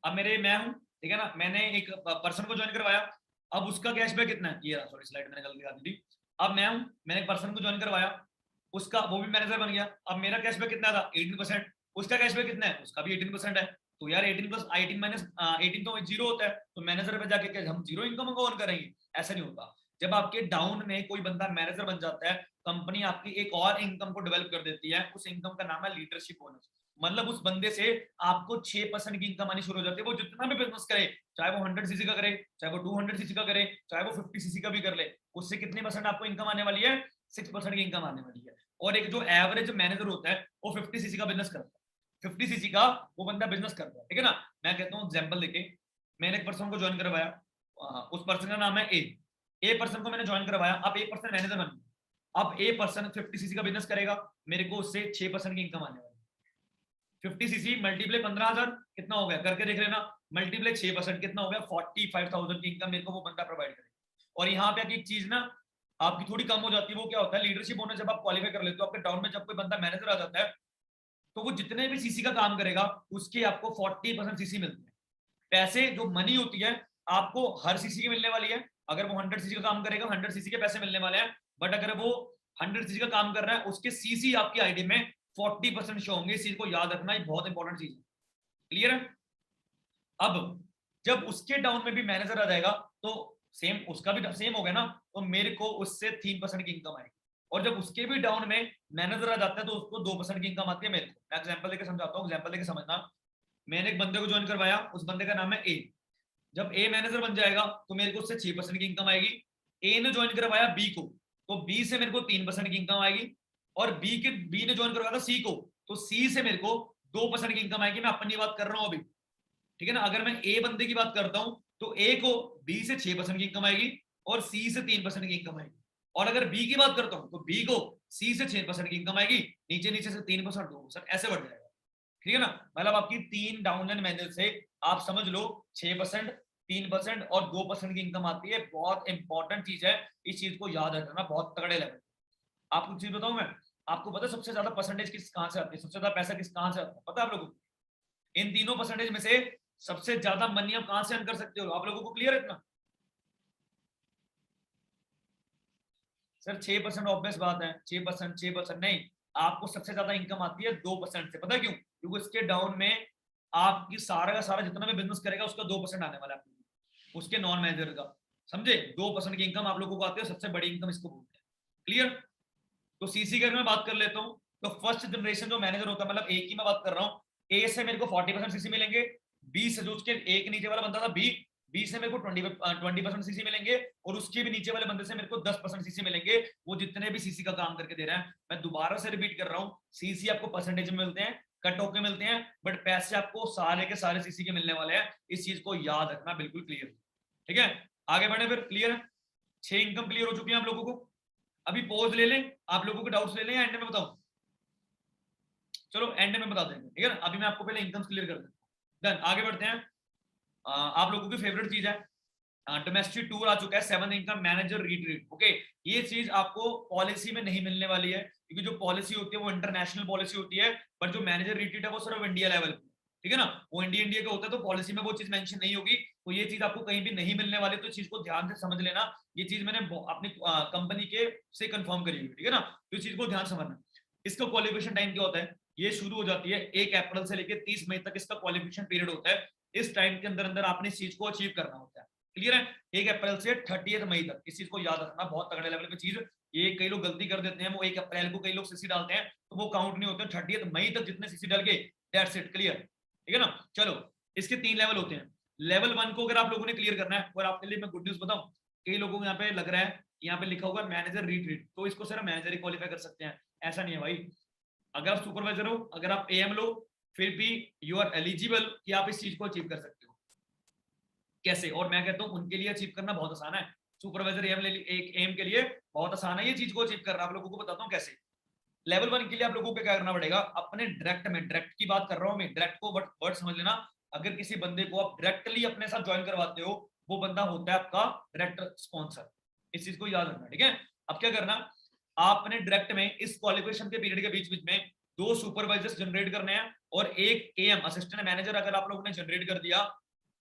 अब मैं हूं, ठीक है ना, मैंने एक पर्सन को ज्वाइन करवाया। अब उसका कैशबैक कितना है, ये रहा, सॉरी स्लाइड मैंने गलती दिखा दी। अब मैं हूं, मैंने एक पर्सन को ज्वाइन करवाया, उसका वो भी मैनेजर बन गया। अब मेरा कैशबैक कितना था 18%, उसका कैशबैक कितना है, उसका भी 18% है। तो यार 18 + 18 माइनस 18 तो जीरो होता है, तो मैनेजर पे जाके क्या हम जीरो इनकम को अर्न करेंगे, ऐसा नहीं होता। जब आपके डाउन में कोई बंदा मैनेजर बन जाता है, कंपनी आपकी एक और इनकम को डेवलप कर देती है, उस इनकम का नाम है लीडरशिप बोनस। मतलब उस बंदे से आपको 6% की इनकम आनी शुरू हो जाती है। वो जितना भी बिजनेस करे, चाहे वो 100 सीसी का करे, चाहे वो 200 सीसी का करे, चाहे वो 50 सीसी का भी कर ले, उससे कितनी परसेंट आपको इनकम आने वाली है, 6% की इनकम आने वाली है। और एक जो एवरेज मैनेजर होता है वो 50 सीसी का बिजनेस करता है, 50 सीसी का वो बंदा बिजनेस करता है, ठीक है ना। मैं कहता हूँ एग्जाम्पल देके, मैंने एक पर्सन को ज्वाइन करवाया, उस पर्सन का नाम है ए पर्सन को मैंने ज्वाइन करवाया। अब ए पर्सन मैनेजर बन गया। अब ए पर्सन 50 सीसी का बिजनेस करेगा, मेरे को उससे 6% की इनकम आने वाली है। 50 सीसी मल्टीप्लाई 15,000 कितना हो गया, करके देख लेना, मल्टीप्लाई 6% कितना हो गया 45,000 की इनकम मेरे को वो बंदा प्रोवाइड करेगा। और यहाँ पे एक चीज ना आपकी थोड़ी कम हो जाती है, वो क्या होता है, लीडरशिप बोनस जब आप क्वालिफाई कर लेते हो, आपके डाउन में जब कोई बंदा मैनेजर आ जाता है, तो वो जितने भी सीसी का काम करेगा उसके आपको 40% सीसी मिलते हैं। पैसे जो मनी होती है आपको हर सीसी की मिलने वाली है। अगर वो 100 सीसी का काम करेगा 100 सीसी के पैसे मिलने वाले हैं। बट अगर वो 100 सीसी का काम कर रहा है उसके सीसी आपकी आईडी में 40% शो होंगे। इस चीज को याद रखना, ये बहुत इंपॉर्टेंट चीज है। क्लियर है। अब जब उसके डाउन में भी मैनेजर आ जाएगा तो सेम उसका भी सेम हो गया ना, तो मेरे को उससे 3% की इनकम आएगी। और जब उसके भी डाउन में मैनेजर आ जाता है तो उसको 2% की इनकम आती है मेरे को। मैं एग्जांपल देके समझाता हूँ, एग्जांपल देके समझना। मैंने एक बंदे को ज्वाइन करवाया, उस बंदे का नाम है ए। जब ए मैनेजर बन जाएगा तो मेरे को उससे 6% की इनकम आएगी। ए ने ज्वाइन करवाया बी को, तो बी से मेरे को 3% की इनकम आएगी। और बी ने ज्वाइन करवाया था सी को, तो सी से मेरे को 2% की इनकम आएगी। मैं अपनी बात कर रहा हूं अभी, ठीक है ना। अगर मैं ए बंदे की बात करता हूं तो ए को बी से 6% की इनकम आएगी और सी से 3% की इनकम आएगी। और अगर बी की बात करता हूं तो बी को सी से 6% की इनकम आएगी, नीचे नीचे से 3% 2% ऐसे बढ़ जाएगा। ठीक है ना। मतलब आपकी 3 डाउनलाइन मैनेजर से आप समझ लो 6%, 3% और 2% की इनकम आती है। बहुत इंपॉर्टेंट चीज है, इस चीज को याद रखना बहुत तगड़े लेवल। आपको चीज बताऊं मैं, आपको पता है सबसे ज्यादा परसेंटेज किस कहां से आती है, सबसे ज्यादा पैसा किस कहां से आता है, पता है आप लोगों को। इन तीनों परसेंटेज में से सबसे ज्यादा मनी आप कहां से अर्न कर सकते हो, आप लोगों को क्लियर है इतना। सर 6% ऑब्वियस बात है, 6% 6% नहीं, आपको सबसे ज्यादा इनकम आती है 2% से। पता है क्यों, क्योंकि इसके डाउन में आपकी सारा का सारा जितना भी बिजनेस करेगा उसका 2% आने वाला है, उसके नॉन मैनेजर का, समझे? 2% की इनकम आप लोगों को आती है, सबसे बड़ी इनकम इसको बोलते हैं। क्लियर? तो सीसी की मैं बात कर लेता हूँ, तो फर्स्ट जनरेशन जो मैनेजर होता है, मतलब ए की मैं बात कर रहा हूँ, ए से मेरे को 40% सीसी मिलेंगे, बी से जो उसके एक नीचे वाला बंदा था बी से मेरे को 20% सीसी मिलेंगे, और उसके भी नीचे वाले बंदे से मेरे को 10% सीसी मिलेंगे, वो जितने भी सीसी का काम करके दे रहे हैं। मैं दोबारा से रिपीट कर रहा हूँ, सीसी आपको परसेंटेज में मिलते हैं, कट होके मिलते हैं, बट पैसे आपको सारे के सारे सीसी के मिलने वाले हैं, इस चीज को याद रखना बिल्कुल क्लियर। ठीक है, आगे बढ़े फिर। क्लियर है? 6 इनकम क्लियर हो चुकी है आप लोगों को। अभी पॉज ले लें, आप लोगों के डाउट्स ले लें, या एंड में बताऊं? चलो एंड में बता देंगे, ठीक है ना? अभी मैं आपको पहले इनकम क्लियर कर देता हूं, देन आगे बढ़ते हैं। आप लोगों की फेवरेट चीज है, डोमेस्टिक टूर आ चुका है, 7 इनकम मैनेजर रिट्रीट। ओके, ये चीज आपको पॉलिसी में नहीं मिलने वाली है, क्योंकि जो पॉलिसी होती है वो इंटरनेशनल पॉलिसी होती है, बट जो मैनेजर रिट्रीट है वो सिर्फ इंडिया लेवल पे, ठीक है ना? वो इंडिया इंडिया का होता है, तो पॉलिसी में वो चीज मेंशन नहीं होगी, तो ये चीज आपको कहीं भी नहीं मिलने वाली, तो चीज को ध्यान से समझ लेना। ये चीज मैंने अपनी कंपनी के से कंफर्म करी हुई, ठीक है ना? तो इस चीज को ध्यान समझना। इसका क्वालिफिकेशन टाइम क्या होता है? ये शुरू हो जाती है 1 अप्रैल से लेकर 30 मई तक इसका क्वालिफिकेशन पीरियड होता है। इस टाइम के अंदर अंदर आपने इस चीज को अचीव करना होता है। क्लियर है? 1 अप्रैल से 30 मई तक, इस चीज को याद रखना, बहुत तगड़े लेवल पे चीज। ये कई लोग गलती कर देते हैं, वो 1 अप्रैल को कई लोग सीसी डालते हैं, तो वो काउंट नहीं होते। 30 मई तक जितने सीसी डाल के, दैट्स इट। क्लियर? ठीक है ना? चलो, इसके 3 लेवल होते हैं। लेवल 1 को अगर आप लोगों ने क्लियर करना है, और आपके लिए मैं गुड न्यूज बताऊं, कई लोगों को यहाँ पे लग रहा है, यहाँ पे लिखा होगा मैनेजर रिट्रीट, तो इसको सिर्फ मैनेजर ही क्वालिफाई कर सकते हैं। ऐसा नहीं है भाई। अगर आप सुपरवाइजर हो, अगर आप एएम लो, फिर भी यू आर एलिजिबल कि आप इस चीज को अचीव कर सकते हो। कैसे? और मैं कहता हूँ उनके लिए अचीव करना बहुत आसान है। सुपरवाइजर एक एम के लिए बहुत आसान है ये चीज को अचीव करना। आप लोगों को बताता हूँ कैसे। लेवल 1 के लिए आप लोगों को क्या करना पड़ेगा? अपने डायरेक्ट में, डायरेक्ट की बात कर रहा हूँ मैं, डायरेक्ट को वर्ड समझ लेना। अगर किसी बंदे को आप डायरेक्टली अपने साथ ज्वाइन करवाते हो, वो बंदा होता है आपका डायरेक्ट स्पॉन्सर। इस चीज को याद रखना, ठीक है? अब क्या करना, आपने डायरेक्ट में इस क्वालिफिकेशन के पीरियड के बीच बीच में 2 सुपरवाइजर्स जनरेट करने हैं, और एक एएम असिस्टेंट मैनेजर अगर आप लोगों ने जनरेट कर दिया,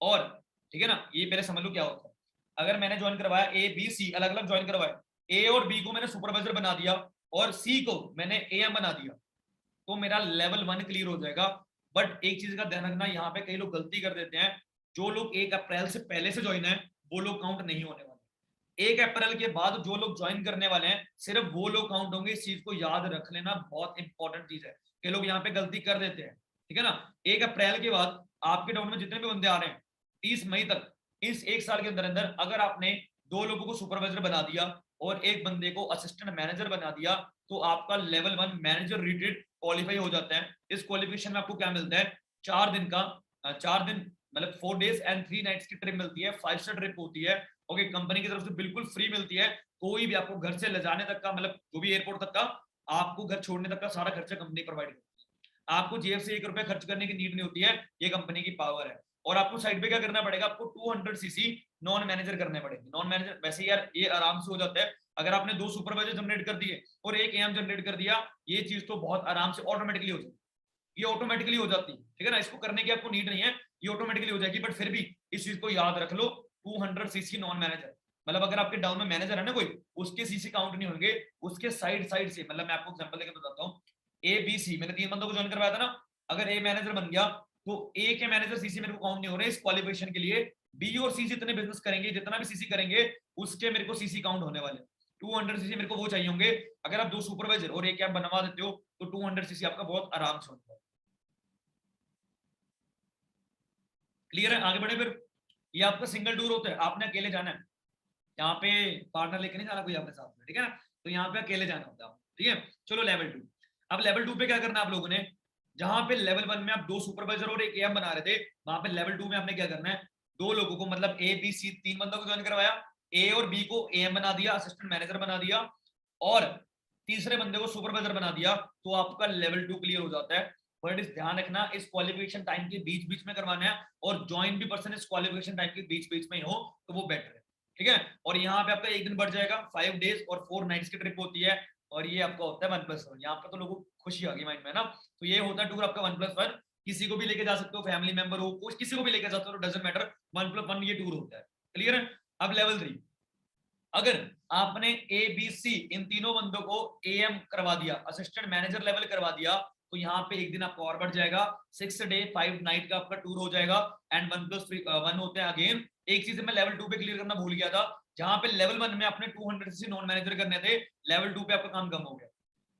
और ठीक है ना, ये पहले समझ लो क्या होता है। अगर मैंने ज्वाइन करवाया, ए बी सी अलग अलग ज्वाइन करवाया, ए और बी को मैंने सुपरवाइजर बना दिया, और सी को मैंने एएम बना दिया, तो मेरा लेवल 1 क्लियर हो जाएगा। बट एक चीज का ध्यान रखना, यहाँ पे कई लोग गलती कर देते हैं, जो लोग 1 अप्रैल से पहले से ज्वाइन है, वो लोग काउंट नहीं होने वाले। 1 अप्रैल के बाद जो लोग ज्वाइन करने वाले हैं, सिर्फ वो लोग काउंट होंगे। इस चीज को याद रख लेना, बहुत इंपॉर्टेंट चीज है। कई लोग यहाँ पे गलती कर देते हैं, ठीक है ना? 1 अप्रैल के बाद आपके डाउन में जितने भी बंदे आ रहे हैं, 30 मई तक, इस 1 साल के अंदर अंदर अगर आपने 2 लोगों को सुपरवाइजर बना दिया और एक बंदे को असिस्टेंट मैनेजर बना दिया, तो आपका लेवल 1 मैनेजर रिट्रीट क्वालिफाई हो जाता है। इस क्वालिफिकेशन में आपको क्या मिलता है? 4 दिन का 4 दिन मतलब 4 डेज एंड 3 नाइट्स की ट्रिप मिलती है, 5 स्टार ट्रिप होती है। ओके, कंपनी की तरफ से बिल्कुल फ्री मिलती है। कोई भी आपको घर से ले जाने तक का, मतलब जो भी एयरपोर्ट तक का, आपको घर छोड़ने तक का सारा खर्चा कंपनी प्रोवाइड करती है। आपको जेब से 1 रुपया खर्च करने की नीड नहीं होती है, ये कंपनी की पावर है। और आपको साइड पे क्या करना पड़ेगा? आपको 200 सीसी नॉन मैनेजर करने पड़ेंगे। नॉन मैनेजर वैसे यार ये आराम से हो जाता है, अगर आपने 2 सुपरवाइजर जनरेट कर दिए और 1 एएम जनरेट कर दिया, ये चीज तो बहुत आराम से ऑटोमेटिकली हो जाती है। ये ऑटोमेटिकली हो जाती है, ठीक है ना? इसको करने की आपको नीड नहीं है, ये ऑटोमेटिकली हो जाएगी। बट फिर भी इस चीज को याद रख लो, 200 सीसी नॉन मैनेजर, मतलब अगर आपके डाउन में मैनेजर है ना कोई, उसके सीसी काउंट नहीं होंगे, उसके साइड साइड से। मतलब मैं आपको एग्जांपल देकर बताता हूँ, ए बी सी मैंने 3 बंदों को ज्वाइन करवाया था ना, अगर ए मैनेजर बन गया, तो ए के मैनेजर सीसी मेरे को काउंट नहीं हो रहे इस क्वालिफिकेशन के लिए। बी और सी जितने बिजनेस करेंगे, जितना भी सीसी करेंगे, उसके मेरे को सीसी काउंट होने वाले। 200 सीसी मेरे को वो चाहिए होंगे। अगर आप 2 सुपरवाइजर और एक ऐप बनवा देते हो, तो 200 सीसी आपका बहुत आराम से होता है। क्लियर है? आगे बढ़े फिर। ये आपका सिंगल टूर होता है, आपने अकेले जाना है, यहाँ पे पार्टनर लेके नहीं जाना कोई आपके साथ में, ठीक है ना? तो यहाँ पे अकेले जाना होता है, ठीक है? चलो लेवल 2। अब लेवल 2 पे क्या करना है आप लोगों ने? जहां पे लेवल 1 में आप 2 सुपरवाइजर और एक एएम बना रहे थे, वहां पे लेवल 2 में आपने क्या करना है? 2 लोगों को, मतलब ए बी सी 3 बंदों को ज्वाइन करवाया, ए और बी को एएम बना दिया, असिस्टेंट मैनेजर बना दिया, और तीसरे बंदे को सुपरवाइजर बना दिया, तो आपका लेवल 2 क्लियर हो जाता है। बट इस ध्यान रखना, इस क्वालिफिकेशन टाइम के बीच बीच में करवाना है, और ज्वाइन भी पर्सन इस क्वालिफिकेशन टाइम के बीच बीच में ही हो, तो वो बेटर है, ठीक है? और यहाँ पे आपका 1 दिन बढ़ जाएगा, 5 डेज और 4 नाइट्स की ट्रिप होती है, और ये आपका होता है 1+1। यहाँ पे तो लोगों को खुशी आ गई माइंड में ना। तो ये होता है टूर आपका 1+1। किसी को भी लेके जा सकते हो, फैमिली मेंबर हो, कुछ किसी को भी लेके जाते हो, डजंट मैटर, 1+1 ये टूर होता है। क्लियर है? अब लेवल 3, अगर आपने ए बी सी इन तीनों बंदों को एएम करवा दिया, असिस्टेंट मैनेजर लेवल करवा दिया, तो यहाँ पे एक दिन आपका और बढ़ जाएगा, 6 डे 5 नाइट का आपका टूर हो जाएगा एंड 1+1 होते हैं अगेन। एक चीज मैं लेवल 2 पे क्लियर करना भूल गया था, जहां पे लेवल 1 में आपने 200 सीसी नॉन मैनेजर करने थे, लेवल 2 पे आपका काम कम हो गया।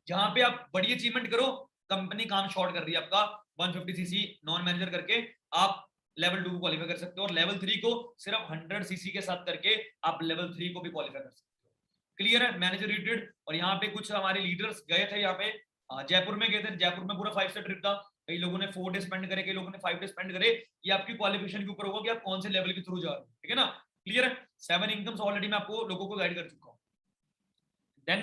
जहां पे आप बड़ी अचीवमेंट करो, कंपनी काम शॉर्ट कर रही है आपका, 150 सीसी नॉन मैनेजर करके आप लेवल 2 को क्वालिफाई कर सकते हो, और लेवल 3 को सिर्फ 100 सीसी के साथ करके आप लेवल 3 को भी क्वालिफाई कर सकते हो। क्लियर है, मैनेजर रिटेड। और यहाँ पे कुछ हमारे लीडर्स गए थे, यहाँ पे जयपुर में गए थे, जयपुर में पूरा 5 स्टार ट्रिप था, कई लोगों ने 4 डे स्पेंड करे, कई लोगों ने 5 डे स्पेंड करे। ये आपकी क्वालिफिकेशन के ऊपर होगा कि आप कौन से लेवल के थ्रू जा रहे हो, ठीक है ना। क्लियर है, 7 इनकम्स ऑलरेडी मैं आपको लोगों को गाइड कर चुका हूँ। देन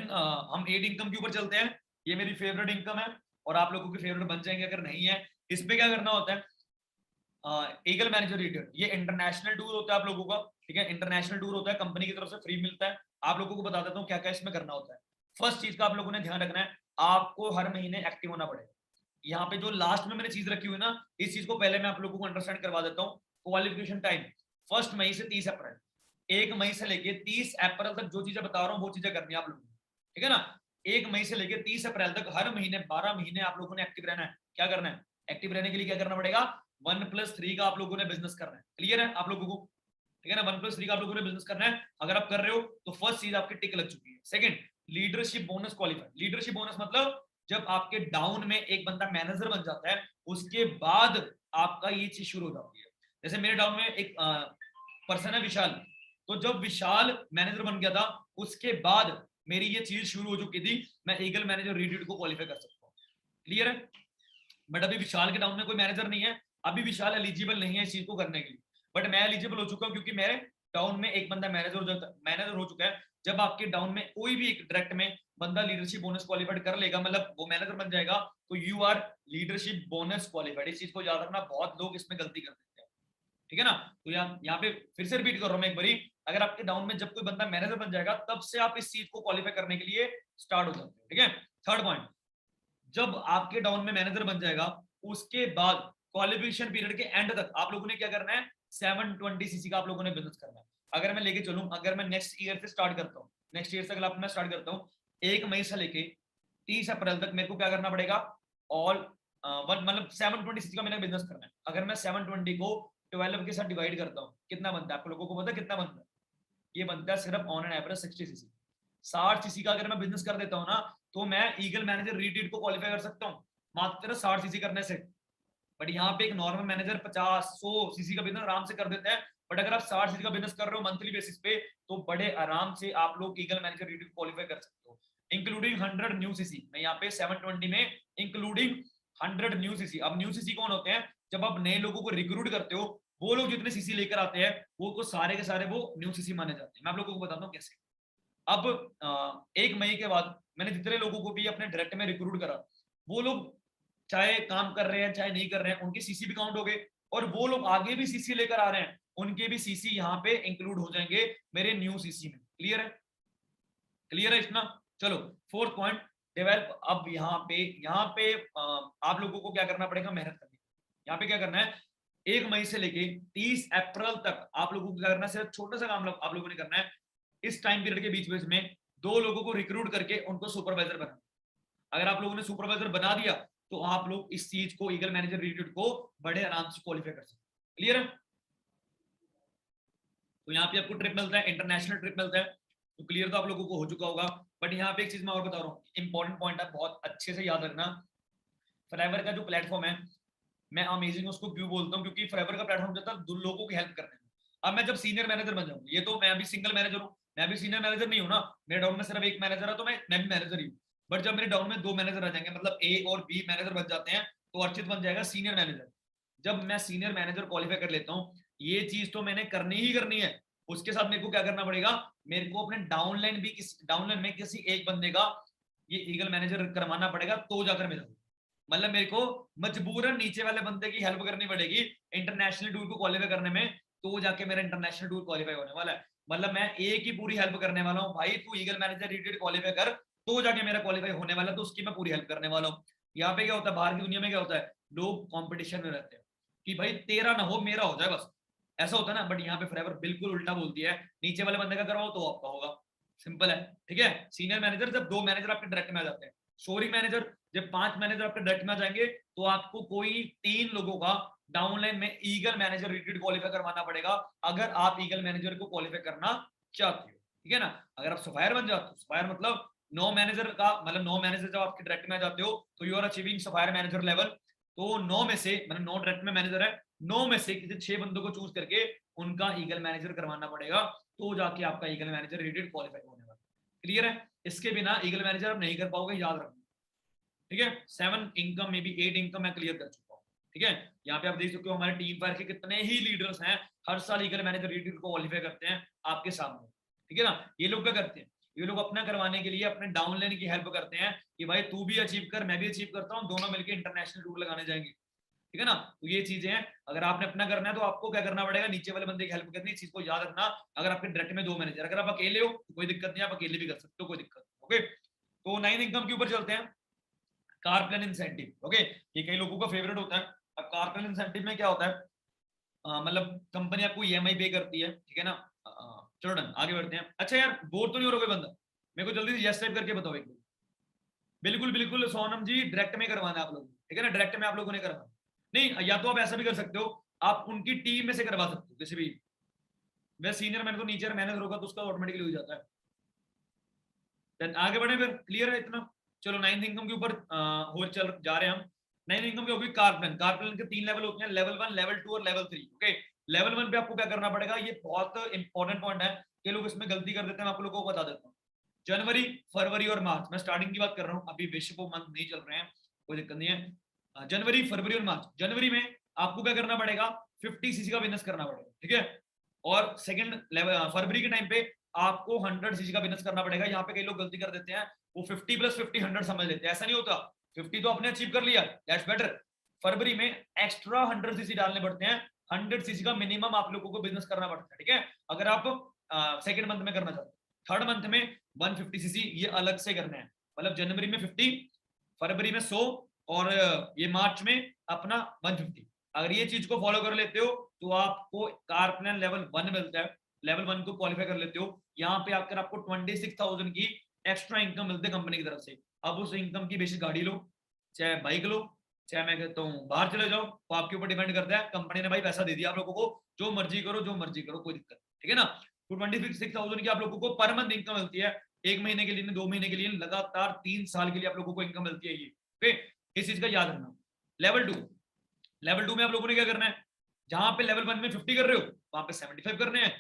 हम 8 इनकम के ऊपर चलते हैं। ये मेरी फेवरेट इनकम है और आप लोगों के फेवरेट बन जाएंगे अगर नहीं है। इस पे क्या करना होता है, ईगल मैनेजर रिटर्न, ये इंटरनेशनल टूर होता है आप लोगों का, ठीक है, इंटरनेशनल टूर होता है, कंपनी की तरफ से फ्री मिलता है। आप लोगों को बता देता हूँ क्या क्या इसमें करना होता है। फर्स्ट चीज का आप लोगों ने ध्यान रखना है, आपको हर महीने एक्टिव होना पड़ेगा। यहाँ पे जो लास्ट में मैंने चीज रखी हुई ना, इस चीज को पहले मैं आप लोगों को अंडरस्टैंड करवा देता हूँ। क्वालिफिकेशन टाइम 1 मई से 30 अप्रैल, 1 मई से लेके 30 अप्रैल तक जो चीजें बता रहा हूँ वो चीजें करनी है आप लोगों को, ठीक है ना। 1 मई से लेके 30 अप्रैल तक हर महीने 12 महीने आप लोगों ने एक्टिव रहना है। क्या करना है, एक्टिव रहने के लिए क्या करना पड़ेगा, 1+3 का आप लोगों ने बिजनेस करना है। क्लियर है आप लोगों को, ठीक है ना, 1+3 का आप लोगों ने बिजनेस करना है। अगर आप कर रहे हो तो फर्स्ट चीज आपकी टिक लग चुकी है। Second, leadership bonus qualify. Leadership bonus मतलब जब आपके डाउन में एक बंदा मैनेजर बन जाता है, उसके बाद आपका ये चीज शुरू हो जाती है। जैसे मेरे डाउन में एक पर्सन है विशाल, तो जब विशाल मैनेजर बन गया था उसके बाद मेरी ये चीज शुरू हो चुकी थी, मैं ईगल मैनेजर रीड्यूट को क्वालिफाई कर सकता हूँ। क्लियर है, बट अभी विशाल के डाउन में कोई मैनेजर नहीं है, अभी विशाल एलिजिबल नहीं है इस चीज को करने के लिए, बट मैं एलिजिबल हो चुका हूँ क्योंकि मेरे डाउन में एक बंदा मैनेजर हो चुका है। जब आपके डाउन में कोई भी एक डायरेक्ट में बंदा लीडरशिप बोनस क्वालिफाइड कर लेगा, मतलब वो मैनेजर बन जाएगा, तो you are leadership bonus qualified. इस चीज को याद रखना, बहुत लोग इसमें गलती कर देते हैं, ठीक है ना। तो यहाँ पे फिर से रिपीट कर रहा हूँ मैं एक बारी, अगर आपके डाउन में जब कोई बंदा मैनेजर बन जाएगा तब से आप इस चीज को क्वालिफाई करने के लिए स्टार्ट हो जाते हैं, ठीक है। थर्ड पॉइंट, जब आपके डाउन में मैनेजर बन जाएगा उसके बाद क्वालिफिकेशन पीरियड के एंड तक आप लोगों ने क्या करना है, 720 सीसी का आप लोगों ने बिजनेस करना है। अगर मैं लेके चलूं, अगर मैं नेक्स्ट ईयर से स्टार्ट करता हूं, नेक्स्ट ईयर से अगर मैं स्टार्ट करता हूं 1 मई से लेके 30 अप्रैल तक मेरे को क्या करना पड़ेगा, ऑल मतलब 720 सीसी का मैंने बिजनेस करना है। अगर मैं 720 को 12 के साथ डिवाइड करता हूँ, कितना बनता है आप लोगों को पता है कितना बनता है, ये बनता है सिर्फ on an average 60 CC. 60 CC का अगर मैं बिजनेस कर देता हूँ ना, तो मैं ईगल मैनेजर रीट्रीट को क्वालिफाई कर सकता हूँ मात्र 60 सीसी करने से। बट यहाँ पे एक नॉर्मल मैनेजर 50-100 सीसी का बिजनेस आराम से कर देते हैं, बट अगर आप 60 सीसी का बिजनेस कर रहे हो मंथली बेसिस पे, तो बड़े आराम से आप लोग ईगल मैनेजर रीट्रीट क्वालिफाई कर सकते हो, इंक्लूडिंग 100 न्यू सीसी। मैं यहाँ पे 720 में इंक्लूडिंग 100 न्यू सीसी। अब न्यू सीसी कौन होते हैं, जब आप नए लोगों को रिक्रूट करते हो, वो लोग जितने सीसी लेकर आते हैं वो को सारे के सारे वो न्यू सीसी माने जाते हैं। मैं आप लोगों को बताता हूँ कैसे। अब 1 मई के बाद मैंने जितने लोगों को भी अपने डायरेक्ट में रिक्रूट करा, वो लोग चाहे काम कर रहे हैं चाहे नहीं कर रहे हैं, उनके सीसी भी काउंट हो गए, और वो लोग आगे भी सीसी लेकर आ रहे हैं, उनके भी सीसी यहाँ पे इंक्लूड हो जाएंगे मेरे न्यू सीसी में। क्लियर है, क्लियर है इतना। चलो फोर्थ पॉइंट, डेवलप। अब यहाँ पे आप लोगों को क्या करना पड़ेगा, मेहनत करनी। यहाँ पे क्या करना है, 1 मई से लेके 30 अप्रैल तक आप लोगों को क्या करना है, सिर्फ छोटा सा काम आप लोगों ने करना है। इस टाइम पीरियड के बीच में 2 लोगों को रिक्रूट करके उनको सुपरवाइजर बनाना। अगर आप लोगों ने सुपरवाइजर बना दिया तो आप लोग इस चीज को, ईगल मैनेजर रिक्रूट को बड़े आराम से क्वालिफाई कर सकते हैं। क्लियर है, तो यहाँ पे आपको ट्रिप मिलता है, इंटरनेशनल ट्रिप मिलता है, तो क्लियर तो आप लोगों को हो चुका होगा। बट यहाँ पे एक चीज मैं और बता रहा हूँ, इंपॉर्टेंट पॉइंट आप बहुत अच्छे से याद रखना। फॉरएवर का जो प्लेटफॉर्म है, मैं अमेजिंग उसको क्यों बोलता हूँ, क्योंकि फॉरएवर का प्लेटफॉर्म जाता है दो लोगों की हेल्प करने में। अब मैं जब सीनियर मैनेजर बन जाऊँ, ये तो मैं अभी सिंगल मैनेजर हूँ, मैं अभी सीनियर मैनेजर नहीं हूँ ना, मेरे डाउन में सिर्फ एक मैनेजर है, तो मैं भी मैनेजर ही हूँ। बट जब मेरे डाउन में 2 मैनेजर आ जाएंगे, मतलब ए और बी मैनेजर बन जाते हैं, तो अर्चित बन जाएगा सीनियर मैनेजर। जब मैं सीनियर मैनेजर क्वालिफाई कर लेता हूँ, ये चीज तो मैंने करनी ही करनी है। उसके साथ मेरे को क्या करना पड़ेगा, मेरे को अपने डाउनलाइन में किसी एक बंदे का ये ईगल मैनेजर करवाना पड़ेगा, तो जाकर मेरा, मतलब मेरे को मजबूरन नीचे वाले बंदे की हेल्प करनी पड़ेगी इंटरनेशनल टूर को क्वालिफाई करने में, तो जाके मेरा इंटरनेशनल टूर क्वालिफाई होने वाला है। मतलब मैं एक ही पूरी हेल्प करने वाला हूँ, भाई तू ईगल मैनेजर रिटेड क्वालिफाई कर, तो जाके मेरा क्वालिफाई होने वाला है, तो उसकी मैं पूरी हेल्प करने वाला हूँ। यहाँ पे क्या होता है, बाहर की दुनिया में क्या होता है, लोग कॉम्पिटिशन में रहते हैं कि भाई तेरा ना हो मेरा हो जाए बस, ऐसा होता है ना। बट यहाँ पे फॉरएवर बिल्कुल उल्टा बोलती है, नीचे वाले बंदे का करवाओ तो आपका होगा, सिंपल है, ठीक है। सीनियर मैनेजर, जब 2 मैनेजर आपके डायरेक्ट में आ जाते हैं, शोरिंग मैनेजर, जब 5 मैनेजर आपके डायरेक्ट में आ जाएंगे तो आपको कोई 3 लोगों का डाउनलाइन में ईगल मैनेजर रिट्रीट क्वालिफाई करवाना पड़ेगा, अगर आप ईगल मैनेजर को क्वालिफाई करना चाहते हो, ठीक है ना। अगर आप सफायर बन जाते हो, सफायर मतलब 9 मैनेजर का मतलब 9 मैनेजर जब आपके डायरेक्ट में आ जाते हो तो you are achieving sapphire manager level. तो 9 में से मतलब 9 डायरेक्ट में मैनेजर है, 9 में से किसी 6 बंदों को चूज करके उनका ईगल मैनेजर करवाना पड़ेगा, तो जाके आपका ईगल मैनेजर रिट्रीट क्वालिफाई होने वाला। क्लियर है? इसके बिना ईगल मैनेजर आप नहीं कर पाओगे, याद रखना, ठीक है। 7 इनकम में भी 8 इनकम मैं क्लियर कर चुका हूँ, ठीक है। यहाँ पे आप देख सकते हो हमारे टीम फायर के कितने ही लीडर्स हैं, हर साल ईगल मैनेजर रिट्रीट को क्वालिफाई करते हैं आपके सामने, ठीक है ना। ये लोग क्या करते हैं, ये लोग अपना करवाने के लिए अपने डाउनलाइन की हेल्प करते हैं कि भाई तू भी अचीव कर, मैं भी अचीव करता हूँ, दोनों मिलकर इंटरनेशनल टूर लगाने जाएंगे, ठीक है ना। तो ये चीजें हैं, अगर आपने अपना करना है तो आपको क्या करना पड़ेगा, नीचे वाले बंदे की हेल्प करनी, इस चीज को याद रखना। अगर आपके डायरेक्ट में 2 मैनेजर, अगर आप अकेले हो तो कोई दिक्कत नहीं, आप अकेले भी कर सकते हो, कोई दिक्कत नहीं, ओके। तो 9 इनकम के ऊपर चलते हैं, कार प्लान इंसेंटिव, ओके। ये कई लोगों का फेवरेट होता है। अब कार प्लान इंसेंटिव में क्या होता है, मतलब कंपनी आपको ईएमआई पे करती है, ठीक है ना। चलो डन, आगे बढ़ते हैं। अच्छा यार, बोर तो नहीं हो रहा कोई बंदा, मेरे को जल्दी से यस टाइप करके बताओ एक बार। बिल्कुल बिल्कुल सोनम जी, डायरेक्ट में करवाना है आप लोगों को, ठीक है ना, डायरेक्ट में आप लोगों ने करवाना। नहीं, या तो आप ऐसा भी कर सकते हो, आप उनकी टीम में से करवा सकते हो किसी भी, वैसे सीनियर मैनेजर तो नीचे मैनेजर होगा तो उसका ऑटोमेटिकली हो जाता है। देन आगे बढ़े फिर, क्लियर है इतना। चलो 9th इनकम के ऊपर हो चल जा रहे हैं हम। 9th इनकम की होगी कार प्लान। कार प्लान के 3 लेवल होते हैं, लेवल 1, लेवल 2 और लेवल 3, ओके। लेवल 1 पे आपको क्या करना पड़ेगा, ये बहुत इंपॉर्टेंट पॉइंट है, कि लोग इसमें गलती कर देते हैं, मैं आप लोगों को बता देता हूँ। जनवरी, फरवरी और मार्च, मैं स्टार्टिंग की बात कर रहा हूँ, अभी विश्व मंथ नहीं चल रहे हैं, कोई दिक्कत नहीं है। जनवरी, फरवरी और मार्च। जनवरी में आपको क्या करना पड़ेगा, 50 सीसी का बिजनेस करना पड़ेगा, ठीक है। और सेकंड लेवल फरवरी के टाइम पे आपको 100 सीसी का बिजनेस करना पड़ेगा। यहाँ पे कई लोग गलती कर देते हैं, वो 50 + 50 100 समझ लेते हैं, ऐसा नहीं होता। 50 तो आपने अचीव कर लिया, दैट्स बेटर। फरवरी में एक्स्ट्रा 100 सीसी डालने पड़ते हैं, 100 सीसी का मिनिमम आप लोगों को बिजनेस करना पड़ता है, ठीक है। अगर आप सेकंड मंथ में करना चाहते हो, थर्ड मंथ में 150 सीसी ये अलग से करना है, मतलब जनवरी में 50, फरवरी में 100 और ये मार्च में अपना 150। अगर ये चीज को फॉलो कर लेते हो तो आपको कार प्लान लेवल 1 मिलता है, लेवल 1 को क्वालिफाई कर लेते हो। यहाँ पे आकर आपको 26,000 की एक्स्ट्रा इनकम मिलती है कंपनी की तरफ से। अब उस इनकम की बेसिस गाड़ी लो, चाहे बाइक लो, चाहे मैं कहता हूँ बाहर चले जाओ, तो आपके ऊपर डिपेंड करता है। कंपनी ने भाई पैसा दे दिया आप लोगों को, जो मर्जी करो, जो मर्जी करो, कोई दिक्कत, ठीक है ना। तो 26,000 की आप लोगों को पर मंथ इनकम मिलती है, 1 महीने के लिए, 2 महीने के लिए, लगातार 3 साल के लिए आप लोगों को इनकम मिलती है ये, ओके। इस चीज का याद रखना। लेवल 2, लेवल 2 में आप लोगों ने क्या करना है, जहां पे लेवल 1 में 50 कर रहे हो वहां पे 75 करने हैं,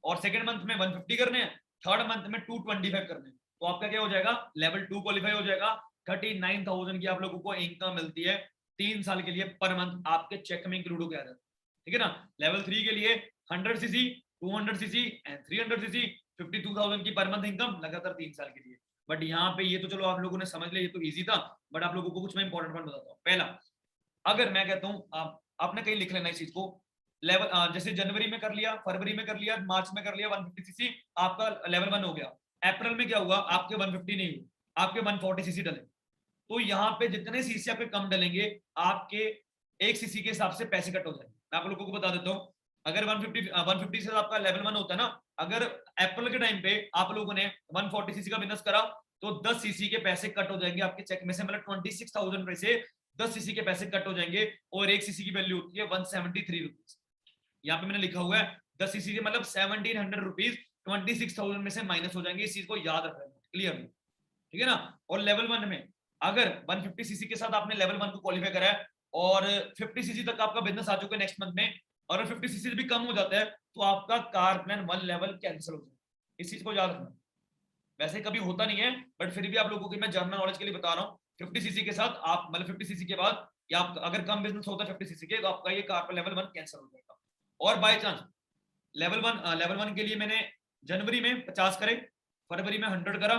और सेकंड मंथ में 150 करने हैं, थर्ड मंथ में 225 करने हैं। तो आपका क्या हो जाएगा, लेवल 2 क्वालिफाई हो जाएगा। 39,000 की आप लोगों को इनकम मिलती है 3 साल के लिए पर मंथ, आपके चेक में इंक्लूड हो गया था, ठीक है ना। लेवल 3 के लिए 100 सीसी, 200 सीसी एंड 300 सीसी, 52,000 की पर मंथ इनकम लगातार 3 साल के लिए। बट यहाँ पे ये तो चलो आप लोगों ने समझ लिया, ये तो इजी था, बट आप लोगों को कुछ मैं इंपॉर्टेंट पॉइंट बताता हूँ। पहला, अगर मैं कहता हूँ आपने कहीं लिख लेना इस चीज को, लेवल जैसे जनवरी में कर लिया, फरवरी में कर लिया, मार्च में कर लिया 150 सीसी, आपका लेवल 1 हो गया। अप्रैल में क्या हुआ, आपके 150 नहीं हुए, आपके 140 सीसी डले। तो यहाँ पे जितने सीसी आपके कम डलेंगे, आपके 1 सीसी के हिसाब से पैसे कट हो जाएंगे। मैं आप लोगों को बता देता हूँ, अगर 150 से आपका लेवल 1 होता है ना, अगर अप्रैल के टाइम पे आप लोगों ने 140 सीसी का बिजनेस करा, तो 10 सीसी के पैसे कट हो जाएंगे आपके चेक में से, मतलब 26,000 में से 10 सीसी के पैसे कट हो जाएंगे, और 1 सीसी की वैल्यू होती है 173 रुपीज। यहाँ पे मैंने लिखा हुआ है 10 सीसी के मतलब 1700 रुपीज 26,000 में से माइनस हो जाएंगे, इस चीज को याद रखना क्लियरली, ठीक है ना। और लेवल 1 में अगर 150 सीसी के साथ आपने लेवल 1 को क्वालिफाई करा है, और 50 सीसी तक आपका बिजनेस आ चुका है नेक्स्ट मंथ में, और 50 सीसी भी कम हो जाता है, तो आपका कार प्लान 1 लेवल कैंसिल हो जाएगा, इस चीज को याद रखना। वैसे कभी होता नहीं है, बट फिर भी आप लोगों की मैं जनरल नॉलेज के लिए बता रहा हूँ। 50 सीसी के साथ आप मतलब 50 सीसी के बाद, या अगर कम बिजनेस होता है 50 सीसी के, तो आपका ये कार पर लेवल 1 कैंसिल हो जाएगा। और बाय चांस लेवल 1 के लिए मैंने जनवरी में 50 करे, फरवरी में 100 करा,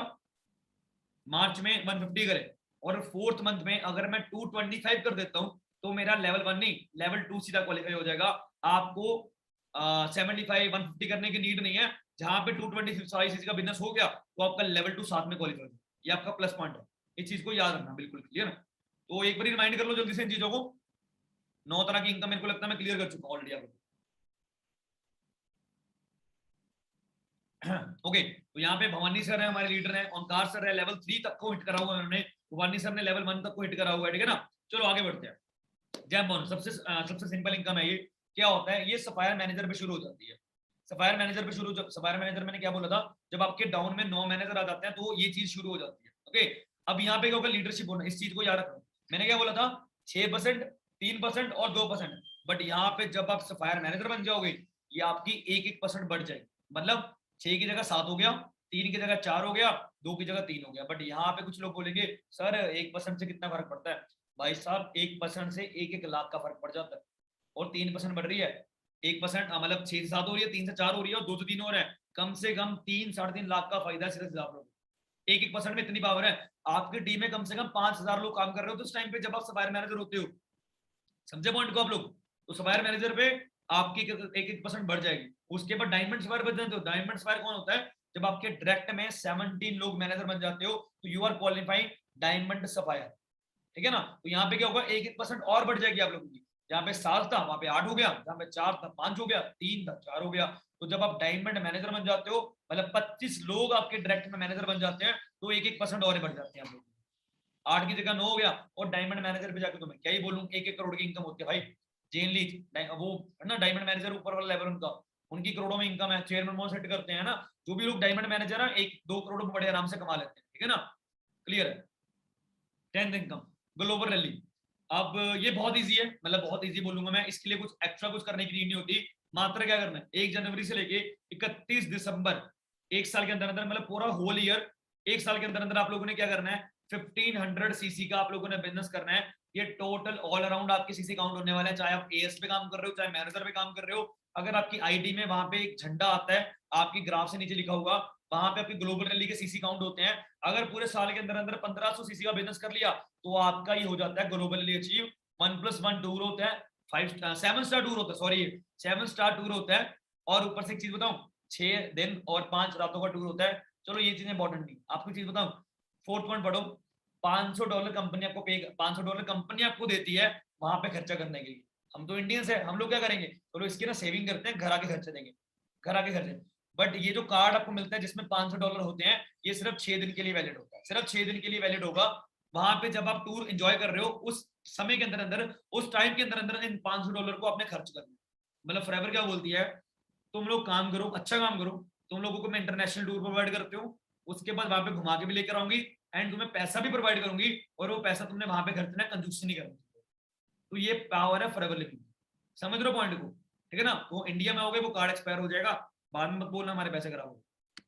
मार्च में 150 करे, और फोर्थ मंथ में अगर मैं 225 कर देता हूं, तो मेरा लेवल 1 नहीं, लेवल 2 सीधा क्वालिफाई हो जाएगा। आपको 75 150 करने की नीड नहीं है। जहां पे 225 सीसी का बिजनेस हो गया, तो आपका लेवल 2 साथ में क्वालिफाई हो जाएगा, ये आपका प्लस पॉइंट है। इस चीज को याद रखना, बिल्कुल क्लियर। तो एक बार रिमाइंड कर लो जल्दी से इन चीजों को। 9 तरह की इनकम मेरे को लगता है मैं क्लियर कर चुका हूं ऑलरेडी आपको। ओके, तो यहाँ पे भवानी सर है हमारे लीडर हैं, ओंकार सर है, लेवल 3 तक को हिट करा हुआ है उन्होंने, वानी सर ने लेवल 1 तक को हिट करा हुआ है, ठीक है ना। चलो आगे बढ़ते हैं। जैम बोनस सबसे सिंपल इनकम है ये। क्या होता है, ये सफायर मैनेजर पे शुरू हो जाती है। सफायर मैनेजर पे शुरू, सफायर मैनेजर मैंने क्या बोला था, जब आपके डाउन में 9 मैनेजर आ जाते हैं तो ये चीज शुरू हो जाती है। ओके, अब यहाँ पे क्या होगा, लीडरशिप बोनस, इस चीज को याद रखो। मैंने क्या बोला था, 6%, 3% और 2%। बट यहाँ पे जब आप सफायर मैनेजर बन जाओगे, ये आपकी 1-1% बढ़ जाएगी। मतलब 6 की जगह 7 हो गया, 3 की जगह 4 हो गया, 2 की जगह 3 हो गया। बट यहाँ पे कुछ लोग बोलेंगे सर 1% से कितना फर्क पड़ता है। भाई साहब 1% से 1-1 लाख का फर्क पड़ जाता है। और 3% बढ़ रही है, 1% मतलब 6 से 7 हो रही है, 3 से 4 हो रही है और 2 से 3 हो रहा है। कम से कम 3-3.5 लाख का फायदा सीधा सीधा आप लोग। 1-1% में इतनी पावर है। आपकी टीम में कम से कम 5,000 लोग काम कर रहे हो तो उस टाइम पे जब आप सफायर मैनेजर होते हो, समझे पॉइंट को आप लोग, तो सफायर मैनेजर पे आपकी 1-1% बढ़ जाएगी। उसके बाद डायमंड सफायर बन जाते हो। डायमंड सफायर कौन होता है, जब आपके डायरेक्ट में 17 लोग मैनेजर बन जाते हो तो you are qualifying diamond sapphire, ठीक है ना। तो यहाँ पे क्या होगा, 1-1% और बढ़ जाएगी आप लोगों की। जहाँ पे 7 था वहां पे 8 हो गया, जहाँ पे 4 था 5 हो गया, 3 था 4 हो गया। तो जब आप डायमंड मैनेजर बन जाते हो, मतलब 25 लोग आपके डायरेक्ट में मैनेजर बन जाते हैं, तो 1-1% और बढ़ जाते हैं आप लोग। 8 की जगह 9 हो गया। और डायमंड मैनेजर पे जाकर तो मैं क्या ही बोलूं, 1-1 करोड़ की इनकम होती है भाई। जेन लीज वो है ना, डायमंड मैनेजर ऊपर वाला लेवल उनका, उनकी करोड़ों में इनकम है। चेयरमैन मोन सेट करते हैं ना, जो भी लोग डायमंड मैनेजर है 1-2 करोड़ बड़े आराम से कमा लेते हैं, ठीक है ना। क्लियर है। 10th income, global rally. अब ये बहुत इजी है, मतलब बहुत इजी बोलूंगा मैं, इसके लिए कुछ एक्स्ट्रा कुछ करने की नीड नहीं होती। मात्र क्या करना है, 1 जनवरी से लेके 31 दिसंबर, एक साल के अंदर अंदर, मतलब पूरा होल ईयर, एक साल के अंदर अंदर आप लोगों ने क्या करना है, 1500 सीसी का आप लोगों ने बिजनेस करना है। ये टोटल ऑल अराउंड आपके सीसी काउंट होने वाला है, चाहे आप एएस पे काम कर रहे हो, चाहे मैनेजर पे काम कर रहे हो। अगर आपकी आईडी में वहां पे एक झंडा आता है, आपकी ग्राफ से नीचे लिखा होगा, वहां पे आपकी ग्लोबल रैली के सीसी काउंट होते हैं। अगर पूरे साल के अंदर अंदर 1500 सीसी का बिजनेस कर लिया तो आपका ये हो जाता है ग्लोबली अचीव। 1+1 टूर होता है, 7 स्टार टूर होता है, सॉरी 7 स्टार टूर होता है। और ऊपर से एक चीज बताऊं, 6 दिन और 5 रातों का टूर होता है। चलो ये चीज इंपॉर्टेंट नहीं, आपको चीज बताऊं, 4th पॉइंट पढ़ो। $500 कंपनी आपको पे, $500 कंपनी आपको देती है वहां पे खर्चा करने के लिए। हम तो इंडियंस है, हम लोग क्या करेंगे, चलो इसकी ना सेविंग करते हैं, घर आके खर्चे देंगे, घर आके खर्चे। बट ये जो कार्ड आपको मिलता है जिसमें $500 होते हैं, ये सिर्फ 6 दिन के लिए वैलिड होता है, सिर्फ 6 दिन के लिए वैलिड होगा। वहां पे जब आप टूर एंजॉय कर रहे हो, उस समय के अंदर अंदर, उस टाइम के अंदर अंदर इन $500 को आपने खर्च करना है। मतलब फॉरएवर क्या बोलती है, तुम लोग काम करो, अच्छा काम करो, तुम लोगों को मैं इंटरनेशनल टूर प्रोवाइड करती हूँ, उसके बाद वहां पे घुमा के भी लेकर आऊंगी, एंड तुम्हें पैसा भी प्रोवाइड करूंगी, और वो पैसा तुमने वहां पे खर्चना है, कंजूसी नहीं करना। तो ये पावर है फॉरएवर लिविंग, समझ रहे हो पॉइंट को, ठीक है ना। वो इंडिया में हो गए, वो कार्ड एक्सपायर हो जाएगा, बाद में मत बोलना हमारे पैसे खराब,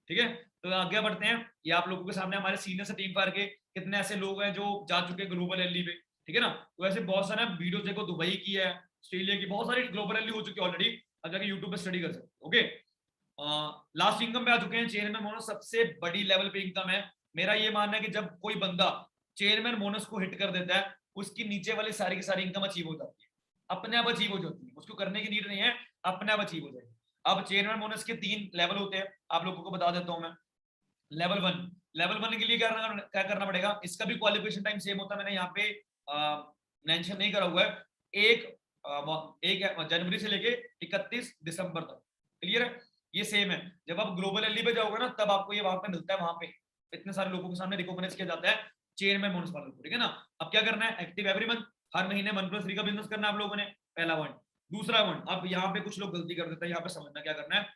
ठीक है। तो आगे बढ़ते हैं। ये आप लोगों के सामने हमारे सीनियर से टीम फायर के कितने ऐसे लोग हैं जो जा चुके हैं ग्लोबल रैली पे, ठीक है ना। तो ऐसे बहुत सारे वीडियो देखो, दुबई की है, ऑस्ट्रेलिया की, बहुत सारी ग्लोबल रैली हो चुकी है ऑलरेडी, अब जाके यूट्यूब पे स्टडी कर सकते हो। ओके, लास्ट इनकम पे आ चुके हैं, चेयरमैन बोनस सबसे बड़ी लेवल पे इनकम है। मेरा ये मानना है कि जब कोई बंदा चेयरमैन बोनस को हिट कर देता है, उसकी नीचे वाली सारी की सारी इनकम अचीव हो जाती है, अपने आप अचीव हो जाती है, उसको करने की नीड नहीं है, अपने आप अचीव हो जाएगी। अब चेयरमैन बोनस के 3 लेवल होते हैं, आप लोगों को बता देता हूं मैं। लेवल 1 के लिए क्या करना पड़ेगा, इसका भी क्वालिफिकेशन टाइम सेम होता है, मैंने यहाँ पे मेंशन नहीं करा हुआ है। एक जनवरी से लेके 31 दिसंबर तक, क्लियर है, ये सेम है। जब आप ग्लोबल रैली पे जाओगे ना, तब आपको ये वहां पे मिलता है, वहां पे इतने सारे लोगों के सामने रिकॉग्नाइज किया जाता है चेयरमैन बोनस वालों को, ठीक है ना। अब क्या करना है, एक्टिव एवरी मंथ, हर महीने 1+3 का बिजनेस करना है आप लोगों ने, पहला पॉइंट। दूसरा पॉइंट, अब यहाँ पे कुछ लोग गलती कर देते हैं, यहाँ पे समझना क्या करना है,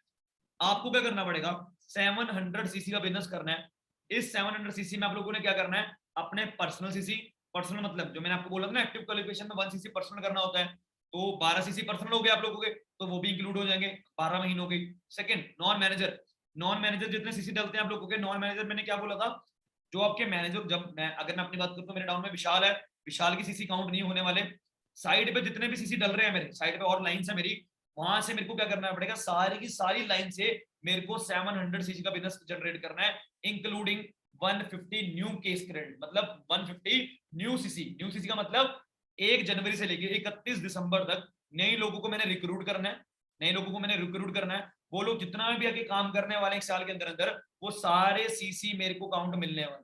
आपको क्या करना पड़ेगा, 700 सीसी का बिजनेस करना है। इस 700 सीसी में आप लोगों ने क्या करना है, अपने पर्सनल सीसी, पर्सनल मतलब जो मैंने आपको बोला था ना, एक्टिव क्वालिफिकेशन में 1 सीसी पर्सनल करना होता है, तो 12 सीसी पर्सनल हो गए आप लोगों के, तो वो भी इंक्लूड हो जाएंगे 12 महीनों के। Second, non manager, non manager जितने सीसी डलते हैं आप लोगों के, नॉन मैनेजर मैंने क्या बोला था, जो आपके मैनेजर, जब मैं अगर मैं अपनी बात करूं तो मेरे डाउन में विशाल है, विशाल की सीसी काउंट नहीं होने वाले। साइड पे जितने भी सीसी डल रहे हैं मेरे साइड पे और लाइन है मेरी, वहां से मेरे को क्या करना पड़ेगा, सारी की सारी लाइन से मेरे को 700 सीसी का बिजनेस जनरेट करना है, इंक्लूडिंग 150 न्यू केस क्रेडिट, मतलब 150 न्यू सीसी। न्यू सीसी का मतलब 1 जनवरी से लेकर 31 दिसंबर तक नए लोगों को मैंने रिक्रूट करना है, नए लोगों को मैंने रिक्रूट करना है। वो लोग जितना भी आगे काम करने वाले एक साल के अंदर अंदर, वो सारे सीसी मेरे को काउंट मिलने वाले,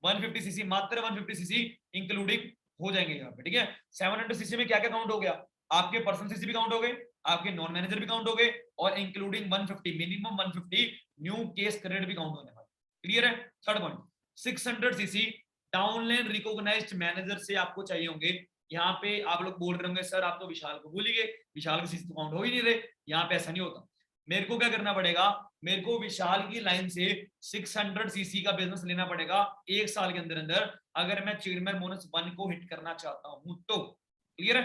150 सीसी, मात्र 150 सीसी इंक्लूडिंग हो जाएंगे यहाँ पे, ठीक है। 700 सीसी में क्या क्या काउंट हो गया, आपके पर्सनल सीसी भी काउंट हो गए, आपके नॉन मैनेजर भी काउंट हो गए, और including 150, minimum 150 new case credit भी काउंट होने वाला, क्लियर है। Third point, 600 CC downline recognised manager से आपको चाहिए होंगे। यहाँ पे आप लोग बोल रहे होंगे सर आप तो विशाल को भूल ही गए, विशाल के सीसी काउंट हो ही नहीं रहे। यहाँ पे ऐसा नहीं होता। मेरे को क्या करना पड़ेगा, मेरे को विशाल की लाइन से 600 सीसी का बिजनेस लेना पड़ेगा 1 साल के अंदर अंदर, अगर मैं चेयरमैन बोनस 1 को हिट करना चाहता हूं तो। क्लियर है?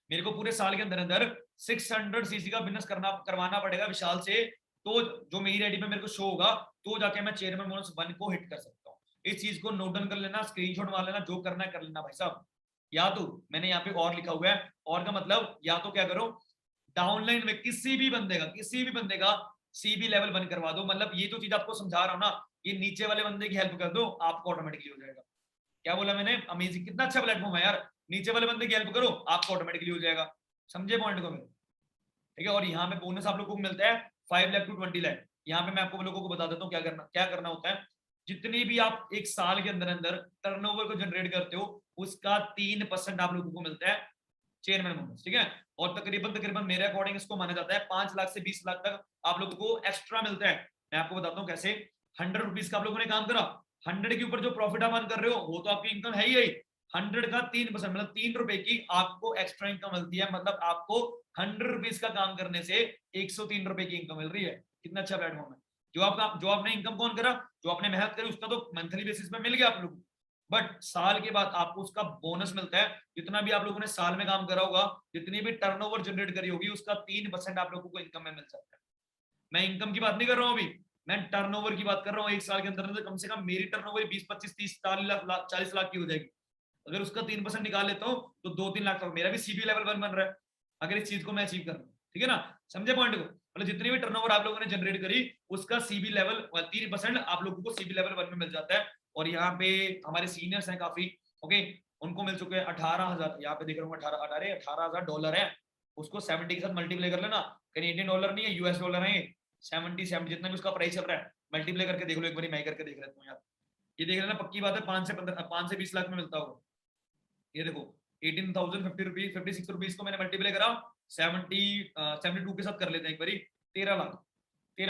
मेरे को पूरे साल के अंदर अंदर 600 सीसी का बिजनेस करवाना पड़ेगा विशाल से, तो जो मेरी रेडी पे मेरे को शो होगा, तो जाके मैं चेयरमैन बोनस 1 को हिट कर सकता हूँ। इस चीज को नोट डाउन कर लेना, स्क्रीनशॉट मार लेना, जो करना है कर लेना भाई साहब। या तो मैंने यहाँ पे और लिखा हुआ है, और का मतलब या तो क्या करो, डाउनलाइन में किसी भी बंदे का सीबी लेवल 1 करवा दो। मतलब ये तो चीज आपको समझा रहा हूं ना, ये नीचे वाले बंदे की हेल्प कर दो, आपको ऑटोमेटिकली हो जाएगा। क्या बोला मैंने? अमेजिंग, कितना अच्छा प्लेटफॉर्म है यार। नीचे वाले बंदे की हेल्प करो, आपको ऑटोमेटिकली हो जाएगा। समझे पॉइंट को मेरे? ठीक है। और यहाँ पे बोनस आप लोगों को मिलता है 5 लाख टू 20 लाख। यहाँ पे मैं आपको लोगों को बता देता हूँ क्या करना होता है। जितनी भी आप एक साल के अंदर अंदर टर्नओवर को जनरेट करते हो, उसका 3% आप लोगों को मिलता है चेयरमैन बोनस। ठीक है। और तकरीबन मेरे अकॉर्डिंग इसको माना जाता है 5 लाख से 20 लाख तक आप लोगों को एक्स्ट्रा मिलता है। मैं आपको बताता हूँ कैसे। 100 रुपीज का आप लोगों ने काम करा, 100 के ऊपर जो प्रॉफिट आप अर्न कर रहे हो वो तो आपकी इनकम है ही 100 का 3%, मतलब 3 रुपए की आपको एक्स्ट्रा इनकम मिलती है। मतलब आपको 100 रुपीज का काम करने से 103 रुपए की इनकम मिल रही है। कितना अच्छा प्लेटफॉर्म है। जो आपने इनकम कौन करा, जो आपने मेहनत करी, उसका तो मंथली बेसिस पे मिल गया आप लोगों को, बट साल के बाद आपको उसका बोनस मिलता है। जितना भी आप लोगों ने साल में काम करा होगा, जितनी भी टर्नओवर जनरेट करी होगी, उसका 3% आप लोगों को इनकम में मिल सकता है। मैं इनकम की बात नहीं कर रहा हूं अभी, मैं टर्नओवर की बात कर रहा हूँ। एक साल के अंदर अंदर कम से कम मेरी टर्नओवर 20, 25, 30, 40 लाख 40 लाख की हो जाएगी। अगर उसका 3% निकाल लेता हूँ तो 2-3 लाख तक मेरा भी सीबी लेवल 1 बन रहा है, अगर इस चीज को मैं अचीव कर रहा हूँ। ठीक है ना? समझे पॉइंट को? मतलब जितनी भी टर्नओवर आप लोगों ने जनरेट करी, उसका सीबी लेवल 3% आप लोगों को सीबी लेवल 1 में मिल जाता है। और यहाँ पे हमारे सीनियर्स हैं काफी, ओके, उनको मिल चुके हैं 18,000। यहाँ पे देख रहा हूँ 18,000 डॉलर है। उसको 70 के साथ मल्टीप्लाई कर लेना। कैनेडियन डॉलर नहीं है, यूएस डॉलर है। 70 जितना भी उसका प्राइस चल रहा है, मल्टीप्लाई करके देख लो एक बार, मैं करके देख लेता हूँ यार। ये देख लेना, पक्की बात है 5 से 20 लाख में मिलता होगा। ये देखो 18,050 रुपीज, 56 रुपीज को मैंने मल्टीप्लाई करा 72 के साथ कर लेते हैं एक बारी। 13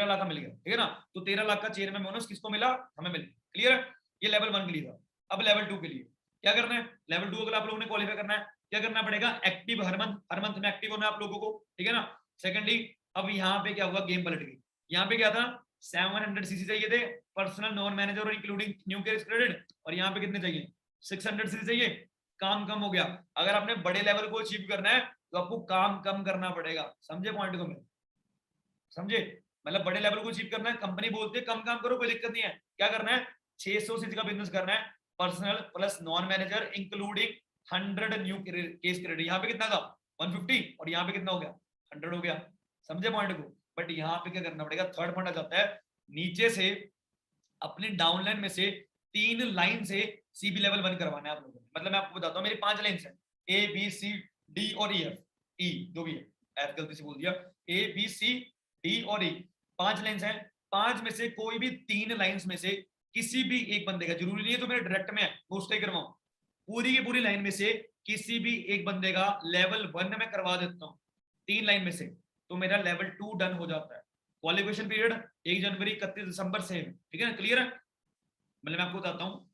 लाख का मिल गया। ठीक है ना? तो 13 लाख का चेयरमैन बोनस किसको मिला? हमें मिल। क्लियर है? ये लेवल 1 के लिए था। अब लेवल 2 के लिए क्या करना है? लेवल 2 अगर आप लोगों ने क्वालिफाई करना है, क्या करना पड़ेगा? एक्टिव हर मंथ में एक्टिव होना है आप लोगों को। ठीक है ना? सेकेंडली, अब यहाँ पे क्या हुआ, गेम पलट गई। यहाँ पे क्या था, 700 सीसी चाहिए थे पर्सनल नॉन मैनेजर और इंक्लूडिंग न्यू केस क्रेडिट, और यहाँ पे कितने चाहिए? 600 सीसी चाहिए। काम कम हो गया। अगर आपने बड़े लेवल को अचीव करना है तो आपको काम कम करना पड़ेगा। समझे पॉइंट को? मैं समझे? मतलब बड़े लेवल को अचीव करना है, कंपनी बोलती है कम काम करो, कोई दिक्कत नहीं है। क्या करना है? 600 सीसी का बिजनेस करना है, personal plus non manager including 100 new case credit. यहाँ पे कितना था? 150, और यहाँ पे कितना हो गया? 100 हो गया। समझे पॉइंट को? बट यहाँ पे क्या करना पड़ेगा? थर्ड पॉइंट आ जाता है, नीचे से अपनी डाउनलाइन में से 3 लाइन से सीबी लेवल 1 करवाना है आप लोगों को। मतलब मैं आपको बताता हूँ, मेरी 5 लाइन है, ए बी सी डी और ई एफ। ई जो भी है, एफ गलती से बोल दिया, ए बी सी डी और ई 5 लाइन्स हैं। 5 में से कोई भी 3 लाइन्स में से किसी भी एक बंदे का, जरूरी नहीं है तो मेरे डायरेक्ट में है वो उसका ही करवाऊं, पूरी की पूरी लाइन में से किसी भी एक बंदे का लेवल 1 में करवा देता हूँ 3 लाइन में से, तो मेरा लेवल 2 डन हो जाता है। क्वालिफिकेशन पीरियड 1 जनवरी 31 दिसंबर से। ठीक है ना? क्लियर है? मतलब मैं आपको बताता हूँ,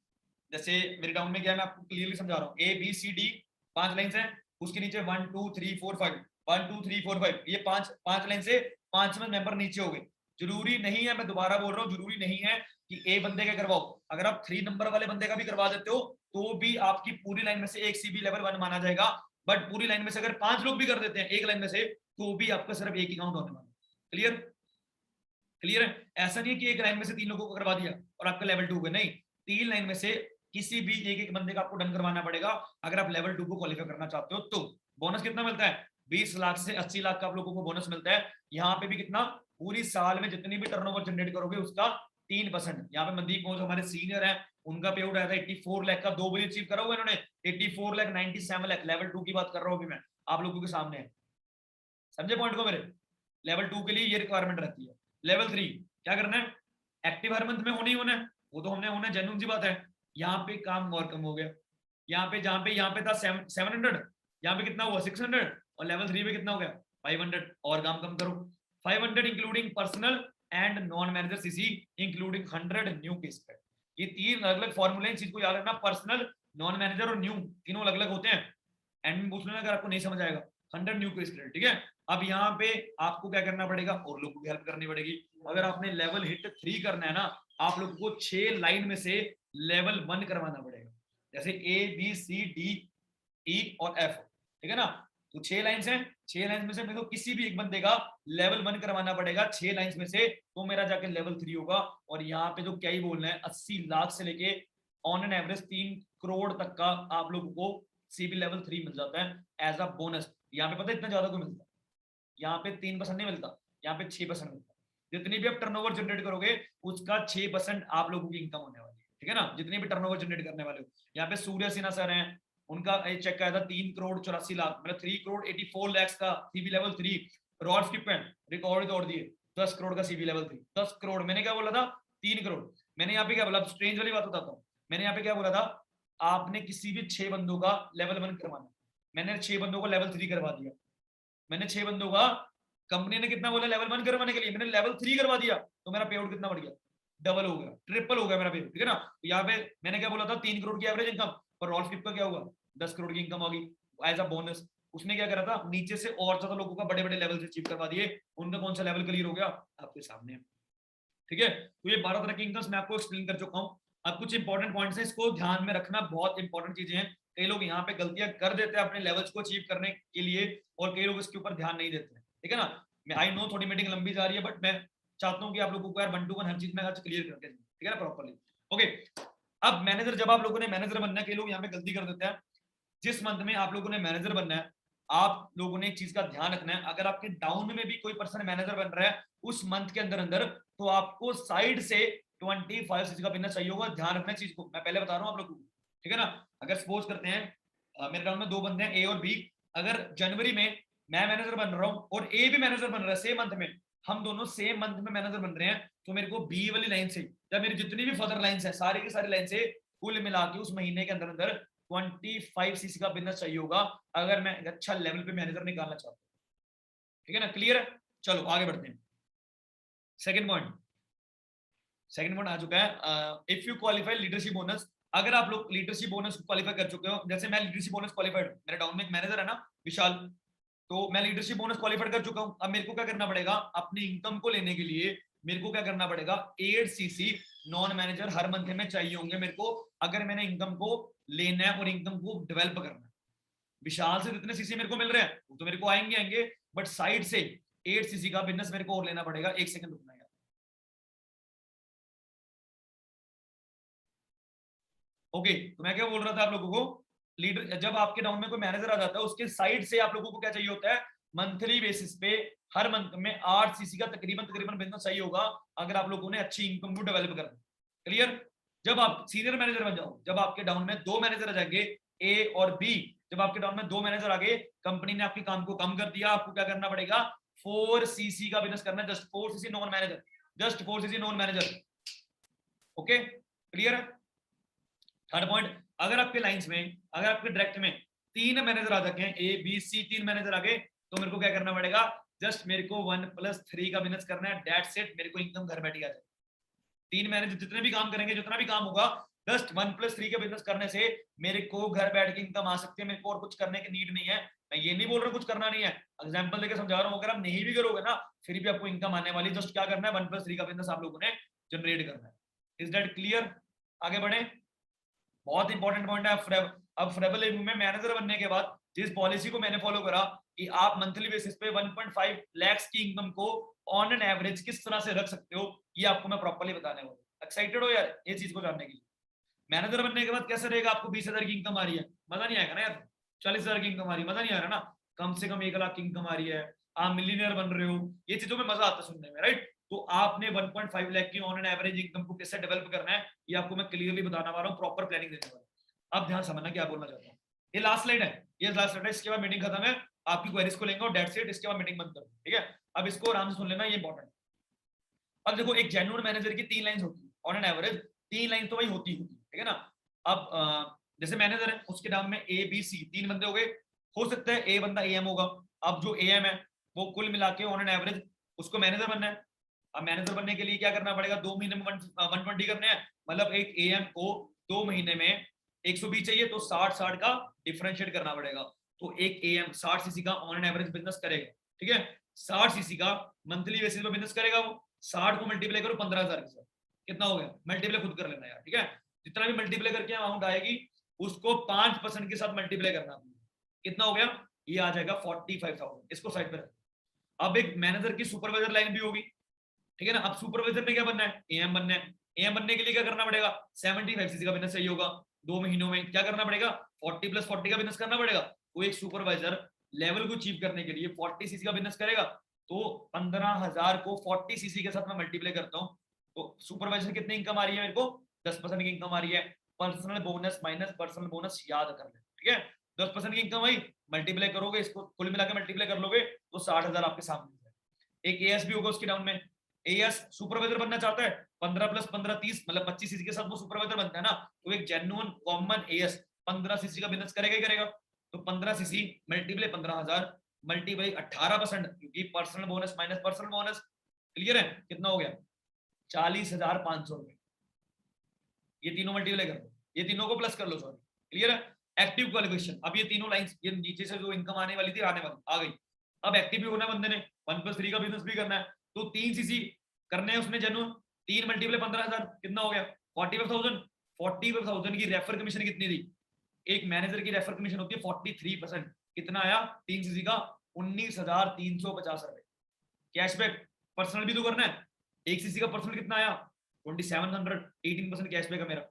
जैसे मेरे डाउन में क्या है, मैं आपको क्लियरली समझा रहा हूँ। A B C D 5 line है, उसके नीचे 1 2 3 4 5, 1 2 3 4 5, ये 5 लाइन से 5वें मेंबर नीचे हो गए। जरूरी नहीं है, मैं दोबारा बोल रहा हूँ, जरूरी नहीं है कि ए बंदे का करवाओ। अगर आप 3 नंबर वाले बंदे का भी करवा देते हो तो भी आपकी पूरी लाइन में से एक सीबी लेवल 1 माना जाएगा। बट पूरी लाइन में से अगर 5 लोग भी कर देते हैं एक लाइन में से, तो भी आपका सिर्फ एक ही काउंट होने वाला है। क्लियर? क्लियर है? ऐसा नहीं है कि एक लाइन में से 3 लोगों को करवा दिया और आपका लेवल 2 हो गया, नहीं, 3 लाइन में से किसी भी एक बंदे का आपको डन करवाना पड़ेगा अगर आप लेवल 2 को क्वालिफाई करना चाहते हो। तो बोनस कितना मिलता है? 20 लाख से 80 लाख का आप लोगों को बोनस मिलता है। यहाँ पे भी कितना? पूरी साल में जितनी भी टर्नओवर जनरेट करोगे उसका 3%। यहाँ पे मनदीप मोज हमारे सीनियर है, उनका पे आउट आया था 84 लाख का, 2 बजे अचीव करा हुआ इन्होंने। 84 लाख 97 लाख, लेवल 2 की बात कर रहा हूँ अभी मैं आप लोगों के सामने है। समझे पॉइंट को मेरे? लेवल 2 के लिए ये रिक्वायरमेंट रहती है। लेवल 3 क्या करना है? एक्टिव हर मंथ में होना ही होना है, वो तो हमने होना है, जेन्युइन सी बात है। यहाँ पे काम और कम हो गया। यहाँ पे था 700, यहाँ पे कितना हुआ? 600, और लेवल 3 पे कितना हो गया? 500, और काम कम करो। 500 including personal and non manager CC including 100 new case. ये तीन अलग अलग फॉर्मूले, इस चीज को याद रखना। पर्सनल, नॉन मैनेजर और न्यू, तीनों अलग अलग होते हैं। एंड में पूछ लेना अगर आपको नहीं समझ आएगा। 100 न्यू क्रेडिट क्रेडिट, ठीक है। अब यहाँ पे आपको क्या करना पड़ेगा, और लोगों की हेल्प करनी पड़ेगी। अगर आपने लेवल हिट 3 करना है ना, आप लोगों को 6 लाइन में से लेवल 1 करवाना पड़ेगा। जैसे ए बी सी डी ई और एफ, ठीक है ना। तो 6 लाइन्स हैं, 6 लाइन्स में से मेरे को किसी भी एक बंदे का लेवल 1 करवाना पड़ेगा 6 लाइन्स में से, तो मेरा जाके लेवल 3 होगा। और यहाँ पे जो क्या ही बोलना है, 80 लाख से लेके ऑन एन एवरेज 3 करोड़ तक का आप लोगों को सीबी लेवल 3 मिल जाता है एज अ बोनस। यहाँ पे पता है इतना ज्यादा क्यों मिलता है, यहाँ पे 3% नहीं मिलता, यहाँ पे 6% मिलता है। जितनी भी आप टर्नओवर जनरेट करोगे उसका 6% आप लोगों की इनकम होने वाली है, ठीक है ना। जितनी भी टर्नओवर जनरेट करने वाले हो, यहाँ पे सूर्य सिन्हा सर हैं, उनका चेक आया था 3 करोड़ 84 लाख, मतलब 3 करोड़ 84 लाख का CB level 3। Rod stipend record तोड़ दिए, 10 करोड़ का सीबी लेवल 3, 10 करोड़। मैंने क्या बोला था, 3 करोड़। मैंने यहाँ पे क्या बोला, स्ट्रेंज वाली बात बताता हूँ। मैंने यहाँ पे क्या बोला था, आपने किसी भी 6 बंदों का लेवल 1 करवाना, मैंने 6 बंदों को लेवल 3 करवा दिया। मैंने 6 बंदों का, कंपनी ने कितना बोला लेवल 1 करवाने के लिए, मैंने लेवल 3 करवा दिया, तो मेरा पे आउट कितना बढ़ गया, डबल हो गया, ट्रिपल हो गया मेरा पे आउट, ठीक है ना। तो यहाँ पे मैंने क्या बोला था, 3 करोड़ की एवरेज इनकम, पर रॉल्फ फ्लिप का क्या हुआ, 10 करोड़ की इनकम आ गई एज अ बोनस। उसने क्या करा था, नीचे से और ज्यादा लोगों का बड़े बड़े लेवल से अचीव करवा दिए, उनका कौन सा लेवल क्लियर हो गया, आपके सामने, ठीक है। तो ये 12 तरह की इनकम्स मैं आपको एक्सप्लेन कर चुका हूँ। अब कुछ इंपॉर्टेंट पॉइंट्स हैं, इसको ध्यान में रखना, बहुत इंपॉर्टेंट चीजें हैं। कई लोग यहाँ पे गलतियां कर देते हैं अपने लेवल्स को अचीव करने के लिए, और कई लोग इसके ऊपर ध्यान नहीं देते हैं, ठीक है ना। मैं आई नो थोड़ी मीटिंग लंबी जा रही है, बट मैं चाहता हूँ कि आप लोगों को यार 1 to 1 हर चीज में आज क्लियर करके, ठीक है ना, प्रॉपरली। ओके, अब मैनेजर, जब आप लोगों ने मैनेजर बनना है, कई लोग यहाँ पे गलती कर देते हैं। जिस मंथ में आप लोगों ने मैनेजर बनना है, आप लोगों ने एक चीज का ध्यान रखना है, अगर आपके डाउन में भी कोई पर्सन मैनेजर बन रहा है उस मंथ के अंदर अंदर, तो आपको साइड से 25 सीसी का बिजनेस चाहिए होगा। ध्यान रखना चीज को, मैं पहले बता रहा हूँ आप लोगों को, ठीक है ना। अगर सपोज करते हैं मेरे डाउन में 2 बंदे हैं, ए और बी। अगर जनवरी में मैं मैनेजर बन रहा हूँ और ए भी मैनेजर बन रहा है सेम मंथ में, हम दोनों सेम मंथ में मैनेजर बन रहे हैं, तो मेरे को बी वाली लाइन से, या मेरी जितनी भी फर्दर लाइन है सारी की सारी लाइन से कुल मिला के उस महीने के अंदर अंदर 25 सीसी का बिजनेस चाहिए होगा, अगर मैं अच्छा लेवल पे मैनेजर निकालना चाहता हूँ, ठीक है ना। क्लियर है, चलो आगे बढ़ते हैं। सेकंड पॉइंट आ चुका है, if you qualify leadership bonus. अगर आप लोग लीडरशिप बोनस क्वालिफाई कर चुके हो, जैसे मैं लीडरशिप बोनस क्वालिफाइड, मेरे डाउन में एक मैनेजर है ना विशाल, तो मैं लीडरशिप बोनस क्वालिफाइड कर चुका हूं। अब मेरे को क्या करना पड़ेगा, अपनी इनकम को लेने के लिए मेरे को क्या करना पड़ेगा, 8 सीसी नॉन मैनेजर हर मंथ में चाहिए होंगे मेरे को, अगर मैंने इनकम को लेना है और इनकम को डेवलप करना है। विशाल से जितने सीसी मेरे को मिल रहे हैं वो तो मेरे को आएंगे, बट साइड से 8 सीसी का बिजनेस मेरे को और लेना पड़ेगा। एक सेकंड रुकना यार। ओके, तो मैं क्या बोल रहा था आप लोगों को, लीडर, जब आपके डाउन में कोई मैनेजर आ जाता है उसके साइड से आप लोगों को क्या चाहिए होता है, मंथली बेसिस पे हर मंथ में 8 सीसी का तकरीबन तकरीबन बिजनेस चाहिए होगा, अगर आप लोगों ने अच्छी इनकम को डेवलप करना। क्लियर। जब आप सीनियर मैनेजर बन जाओ, जब आपके डाउन में 2 मैनेजर आ जाएंगे, ए और बी, जब आपके डाउन में 2 मैनेजर आ गए, कंपनी ने आपके काम को कम कर दिया, आपको क्या करना पड़ेगा, 4 सीसी का बिजनेस करना है, just 4 CC non manager, just 4 CC non manager. Okay, clear है। थर्ड पॉइंट, अगर आपके लाइंस में, अगर आपके डायरेक्ट में 3 मैनेजर आ जाते हैं, ए बी सी 3 मैनेजर आ गए, तो मेरे को क्या करना पड़ेगा, जस्ट मेरे को 1+3 का बिजनेस करना है, दैट्स इट। मेरे को इनकम घर बैठी आ जाए। 3 मैनेजर जितने भी काम करेंगे, जितना भी काम होगा, जस्ट 1+3 का बिजनेस करने से मेरे को घर बैठ के इनकम आ सकती है, मेरे को और कुछ करने की नीड नहीं है। मैं ये नहीं बोल रहा कुछ करना नहीं है, एग्जांपल देके समझा रहा हूँ। अगर आप नहीं भी करोगे ना, फिर भी आपको इनकम आने वाली, जस्ट क्या करना है, 1+3 का बिजनेस आप लोगों ने जनरेट करना है। Is that clear. आगे बढ़े, बहुत इंपॉर्टेंट पॉइंट है। अब फ्रेबल में मैनेजर बनने के बाद जिस पॉलिसी को मैंने फॉलो करा कि आप मंथली बेसिस पे 1.5 लाख की इनकम को ऑन एन एवरेज किस तरह से रख सकते हो, ये आपको मैं प्रॉपर्ली बताने वाला हूं। एक्साइटेड हो यार ये चीज को जानने के लिए। मैनेजर बनने के बाद कैसे रहेगा, आपको 20,000 की इनकम आ रही है, मजा नहीं आएगा ना यार। 40,000 की इनकम आ रही है, मजा नहीं आ रहा ना। कम से कम 1 लाख की इनकम आ रही है, आप मिलीनियर बन रहे हो, ये चीजों में मजा आता है सुनने में, राइट। तो आपने 1.5 लाख की ऑन एन एवरेज इनकम को कैसे डेवलप करना है, ये आपको मैं क्लियरली बताना वाला हूँ, प्रॉपर प्लानिंग देने वाला हूँ। अब ध्यान समझना क्या बोलना चाहता हूँ। ये लास्ट स्लाइड है, ये लास्ट स्लाइड है, इसके बाद मीटिंग खत्म है। आपकी क्वेरीज को लेंगे और डेट्स इट, इसके बाद मीटिंग बंद करो, ठीक है। अब इसको आराम से सुन लेना, ये इंपॉर्टेंट। अब देखो, एक जेन्युइन मैनेजर की 3 लाइंस होती है ऑन एन एवरेज, 3 लाइन तो भाई होती, ठीक है ना। अब जैसे मैनेजर है, उसके नाम में ए बी सी 3 बंदे हो गए, हो सकता है ए बंदा एएम होगा। अब जो एएम है वो कुल मिला के ऑन एन एवरेज उसको मैनेजर बनना है, अब मैनेजर बनने के लिए क्या करना पड़ेगा, 2 महीने में 120 करने हैं, मतलब एक एएम को 2 महीने में 120 चाहिए, तो 60-60 का डिफरेंशिएट करना पड़ेगा। तो एक एएम 60 सीसी का ऑन एन एवरेज बिजनेस करेगा, ठीक है, 60 सीसी का मंथली बेसिस पे बिजनेस करेगा वो। 60 को मल्टीप्लाई करो 15,000 के साथ, कितना हो गया, मल्टीप्लाई खुद कर लेना यार, ठीक है, जितना भी मल्टीप्लाई करके अमाउंट आएगी उसको 5% के साथ मल्टीप्लाई करना, कितना हो गया, ये आ जाएगा 45,000। इसको साइड पे रखो। अब एक मैनेजर की सुपरवाइजर लाइन भी होगी, ठीक है ना। अब सुपरवाइजर ने क्या बनना है, एएम बनना है। एएम बनने के लिए क्या करना पड़ेगा, 75 सीसी का बिजनेस चाहिए होगा। 2 महीनों में क्या करना पड़ेगा, 40 + 40 का बिजनेस करना पड़ेगा। तो एक सुपरवाइजर लेवल को अचीव करने के लिए 40 सीसी का बिजनेस करेगा, तो 15,000 को 40 सीसी के साथ मैं मल्टीप्लाई करता हूँ, तो सुपरवाइजर कितनी इनकम आ रही है मेरे को, 10% की इनकम आ रही है। Personal bonus minus personal bonus याद कर ले, ठीक है, 10% की इनकम आई, मल्टीप्लाई करोगे, इसको कुल मिला के मल्टीप्लाई कर लोगे तो 60,000 आपके सामने है। एक एएस भी होगा उसके डाउन में, एएस सुपरवाइजर बनना चाहता है, 15 + 15 30, मतलब 25 सीसी के साथ वो सुपरवाइजर बनता है ना। तो एक जेन्युइन कॉमन एएस 15 सीसी का बिजनेस करेगा ही करेगा। तो 15 सीसी मल्टीप्लाई 15,000 मल्टीप्लाई 18%, क्योंकि personal bonus minus personal bonus, clear है, कितना हो गया, 40,500 रुपए। ये तीनों मल्टीप्लाई कर लो, ये तीनों को प्लस कर लो, सॉरी, क्लियर है। एक्टिव क्वालिफिकेशन, अब ये तीनों लाइंस, ये नीचे से जो इनकम आने वाली थी आने वाली आ गई। अब एक्टिव भी होना है बंदे ने, 1+3 का बिजनेस भी करना है, तो 3 सीसी करने हैं उसने जेन्युइन, 3 मल्टीप्लाई 15,000 कितना हो गया, 45,000। 45,000 की रेफर कमीशन कितनी थी, एक मैनेजर की रेफर कमीशन होती है 43%, कितना आया 3 सीसी का, 19,350 रुपए। कैशबैक पर्सनल भी तो करना है, 1 सीसी का पर्सनल कितना आया 2700, 18% कैशबैक है मेरा।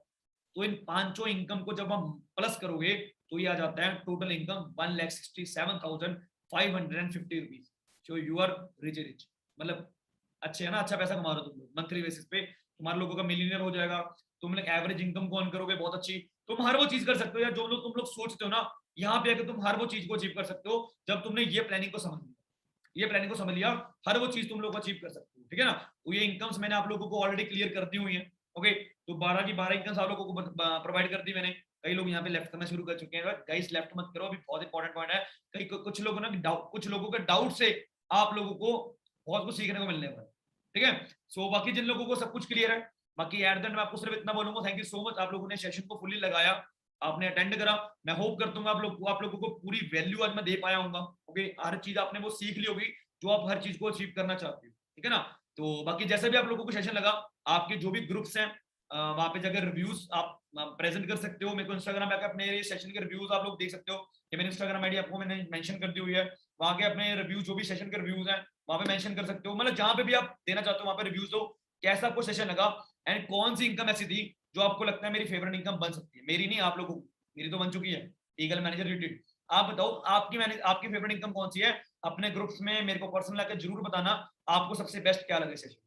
तो इन पांचों इनकम को जब हम प्लस करोगे तो ये आ जाता है total income 1,67,550 rupees. So you are rich, मतलब अच्छे है ना, अच्छा पैसा कमा रहे हो तुम लोग मंथली बेसिस पे, तुम्हारे लोगों का मिलीनियर हो जाएगा। तुम लोग एवरेज इनकम को अर्न करोगे बहुत अच्छी, तुम हर वो चीज कर सकते हो यार जो लोग तुम लोग सोचते हो ना, यहाँ पे आकर तुम हर वो चीज को अचीव कर सकते हो जब तुमने ये प्लानिंग को समझ लिया। ये प्लानिंग को समझ लिया, हर वो चीज तुम लोग अचीव कर सकते हो, ठीक है ना। तो ये इनकम्स मैंने आप लोगों को ऑलरेडी क्लियर कर दी हुई है, ओके। तो 12 की 12 इनकम्स आप लोगों को प्रोवाइड कर दी मैंने। कई लोग यहाँ पे लेफ्ट करना शुरू कर चुके हैं, गाइस लेफ्ट मत करो, अभी बहुत इंपॉर्टेंट पॉइंट है। कई कुछ लोगों ना डाउट, कुछ लोगों के डाउट से आप लोगों को बहुत कुछ सीखने को मिलने वाला है, ठीक है। सो बाकी जिन लोगों को सब कुछ क्लियर है, बाकी एट द एंड मैं आपको सिर्फ इतना बोलूंगा, थैंक यू सो मच, आप लोगों ने सेशन को फुल्ली लगाया, आपने अटेंड करा। मैं होप करता हूँ आप लोगों को पूरी वैल्यू आज मैं दे पाया हूँ, ओके। हर चीज आपने वो सीख ली होगी जो आप हर चीज को अचीव करना चाहते हो, ठीक है ना। तो बाकी जैसे भी आप लोगों को सेशन लगा, आपके जो भी ग्रुप्स हैं वहां पे जाकर रिव्यूज आप प्रेजेंट कर सकते हो। मेरे को इंस्टाग्राम पे अपने सेशन के रिव्यूज आप लोग देख सकते हो, ये मैंने इंस्टाग्राम आईडी आपको मैंने मेंशन कर दी हुई है, वहां के अपने रिव्यूज जो भी सेशन के रिव्यूज हैं वहां पे मेंशन कर सकते हो, मतलब जहां पे भी आप देना चाहते हो वहां पे रिव्यूज दो, कैसा आपको सेशन लगा एंड कौन सी इनकम ऐसी थी जो आपको लगता है मेरी फेवरेट इनकम बन सकती है। मेरी नहीं, आप लोगों की, मेरी तो बन चुकी है, ईगल मैनेजर रिलेटेड। आप बताओ आपकी फेवरेट इनकम कौन सी है, अपने ग्रुप्स में मेरे को पर्सनल आकर जरूर बताना आपको सबसे बेस्ट क्या लगे सेशन,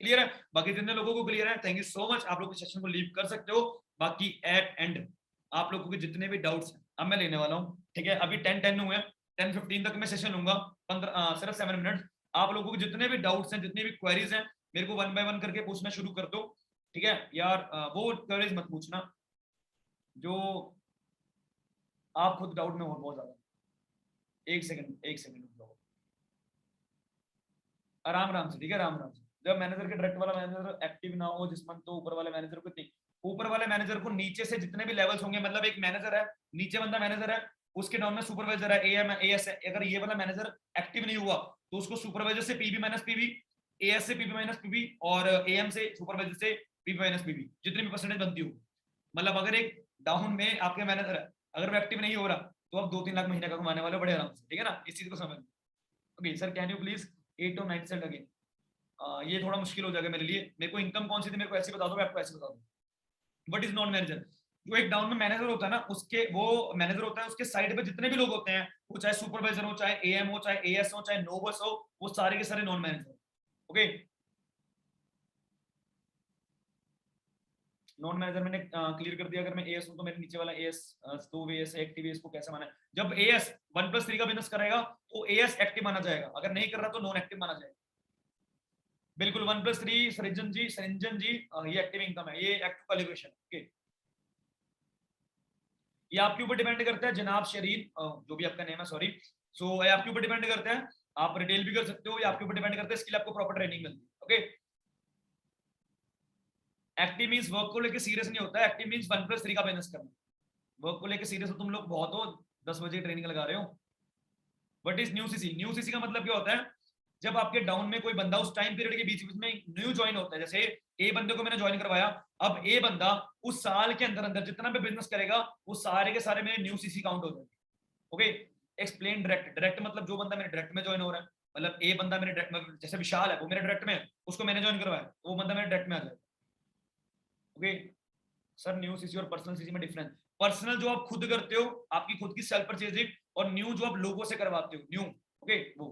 क्लियर है। बाकी जितने लोगों को क्लियर है, थैंक यू सो मच, आप लोग इस सेशन को लीव कर सकते हो। बाकी एट एंड आप लोगों के जितने भी डाउट्स हैं अब मैं लेने वाला हूँ, ठीक है। अभी 10:10 हुए, 10:15 तक मैं सेशन लूंगा, 15 सिर्फ 7 मिनट। आप लोगों को जितने भी डाउट्स हैं, जितनी भी क्वेरीज हैं, मेरे को 1 बाय 1 करके पूछना शुरू कर दो, ठीक है यार। वो क्वेरीज मत पूछना जो आप खुद डाउट में हो बहुत ज्यादा। एक सेकंड आराम आराम से, ठीक है, आराम आराम से। जब मैनेजर के डायरेक्ट वाला मैनेजर एक्टिव ना हो जिस मंथ, तो ऊपर वाले मैनेजर को ऊपर वाले मैनेजर को नीचे से जितने भी लेवल्स होंगे, मतलब एक मैनेजर है, नीचे बंदा मैनेजर है, उसके डाउन में सुपरवाइजर है, एएम है, एएस है। अगर ये वाला मैनेजर एक्टिव नहीं हुआ तो उसको सुपरवाइजर से पीबी माइनस पीबी, एएस से पीबी माइनस पीबी और एएम से सुपरवाइजर से पीबी माइनस पीबी, जितनी भी परसेंटेज बनती हो। मतलब अगर एक डाउन में आपके मैनेजर है, अगर वो एक्टिव नहीं हो रहा तो आप 2-3 लाख महीने का कमाने वाले बड़े आराम से, ठीक है ना, इस चीज को समझ। Okay sir, can you please 8 और 9 सेट अगेन। ये थोड़ा मुश्किल हो जाएगा मेरे लिए, मेरे को इनकम कौन सी थी मेरे को ऐसे बता दो, मैं आपको ऐसे बता दूं। व्हाट इज नॉन मैनेजर, जो एक डाउन में मैनेजर होता है ना, उसके वो मैनेजर होता है, उसके साइड पे जितने भी लोग होते हैं, वो चाहे सुपरवाइजर हो, चाहे एएम हो, चाहे एएस हो, चाहे नोबस हो, वो सारे के सारे non manager, okay. Non manager मैंने क्लियर कर दिया। अगर मैं एएस हूं तो मेरे नीचे वाला एएस, तो एएस एक्टिव एएस को कैसे माना है, जब एएस 1+3 का बिजनेस करेगा तो एएस एक्टिव माना जाएगा, अगर नहीं कर रहा तो नॉन एक्टिव माना जाएगा। बिल्कुल 1+3 सृजन जी ये एक्टिव इनकम है, ये एक्टिव क्वालिफिकेशन, ओके। ये आपके ऊपर डिपेंड करता है जनाब शरीर, जो भी आपका नेम है, सॉरी। सो ये आपके ऊपर डिपेंड करता है, आप रिटेल भी कर सकते हो, ये आपके ऊपर डिपेंड करता है, इसके लिए आपको प्रॉपर ट्रेनिंग मिलती है, ओके। एक्टिव मींस वर्क को लेके सीरियस नहीं होता है, एक्टिव मींस 1+3 का बिजनेस करना। वर्क को लेके सीरियस हो तुम लोग बहुत हो, 10 बजे ट्रेनिंग लगा रहे हो। What is new CC? New CC का मतलब क्या होता है, जब आपके डाउन में कोई बंदा उस टाइम पीरियड के बीच बीच में न्यू ज्वाइन होता है, जैसे ए बंदे को मैंने ज्वाइन करवाया, अब ए बंदा उस साल के अंदर अंदर जितना भी बिजनेस करेगा वो सारे के सारे मेरे न्यू सीसी काउंट हो जाएंगे। Okay, explain direct. डायरेक्ट मतलब जो बंदा मेरे डायरेक्ट में ज्वाइन हो रहा है, मतलब ए बंदा मेरे डायरेक्ट में, जैसे विशाल है वो मेरे डायरेक्ट में है, उसको मैंने ज्वाइन करवाया, वो बंदा मेरे डायरेक्ट में आ जाएगा। ओके सर, न्यू सीसी और पर्सनल सीसी में डिफरेंस? पर्सनल जो आप खुद करते हो, आपकी खुद की सेल्फ परचेजिंग, और न्यू जो आप लोगों से करवाते हो, न्यू। ओके वो,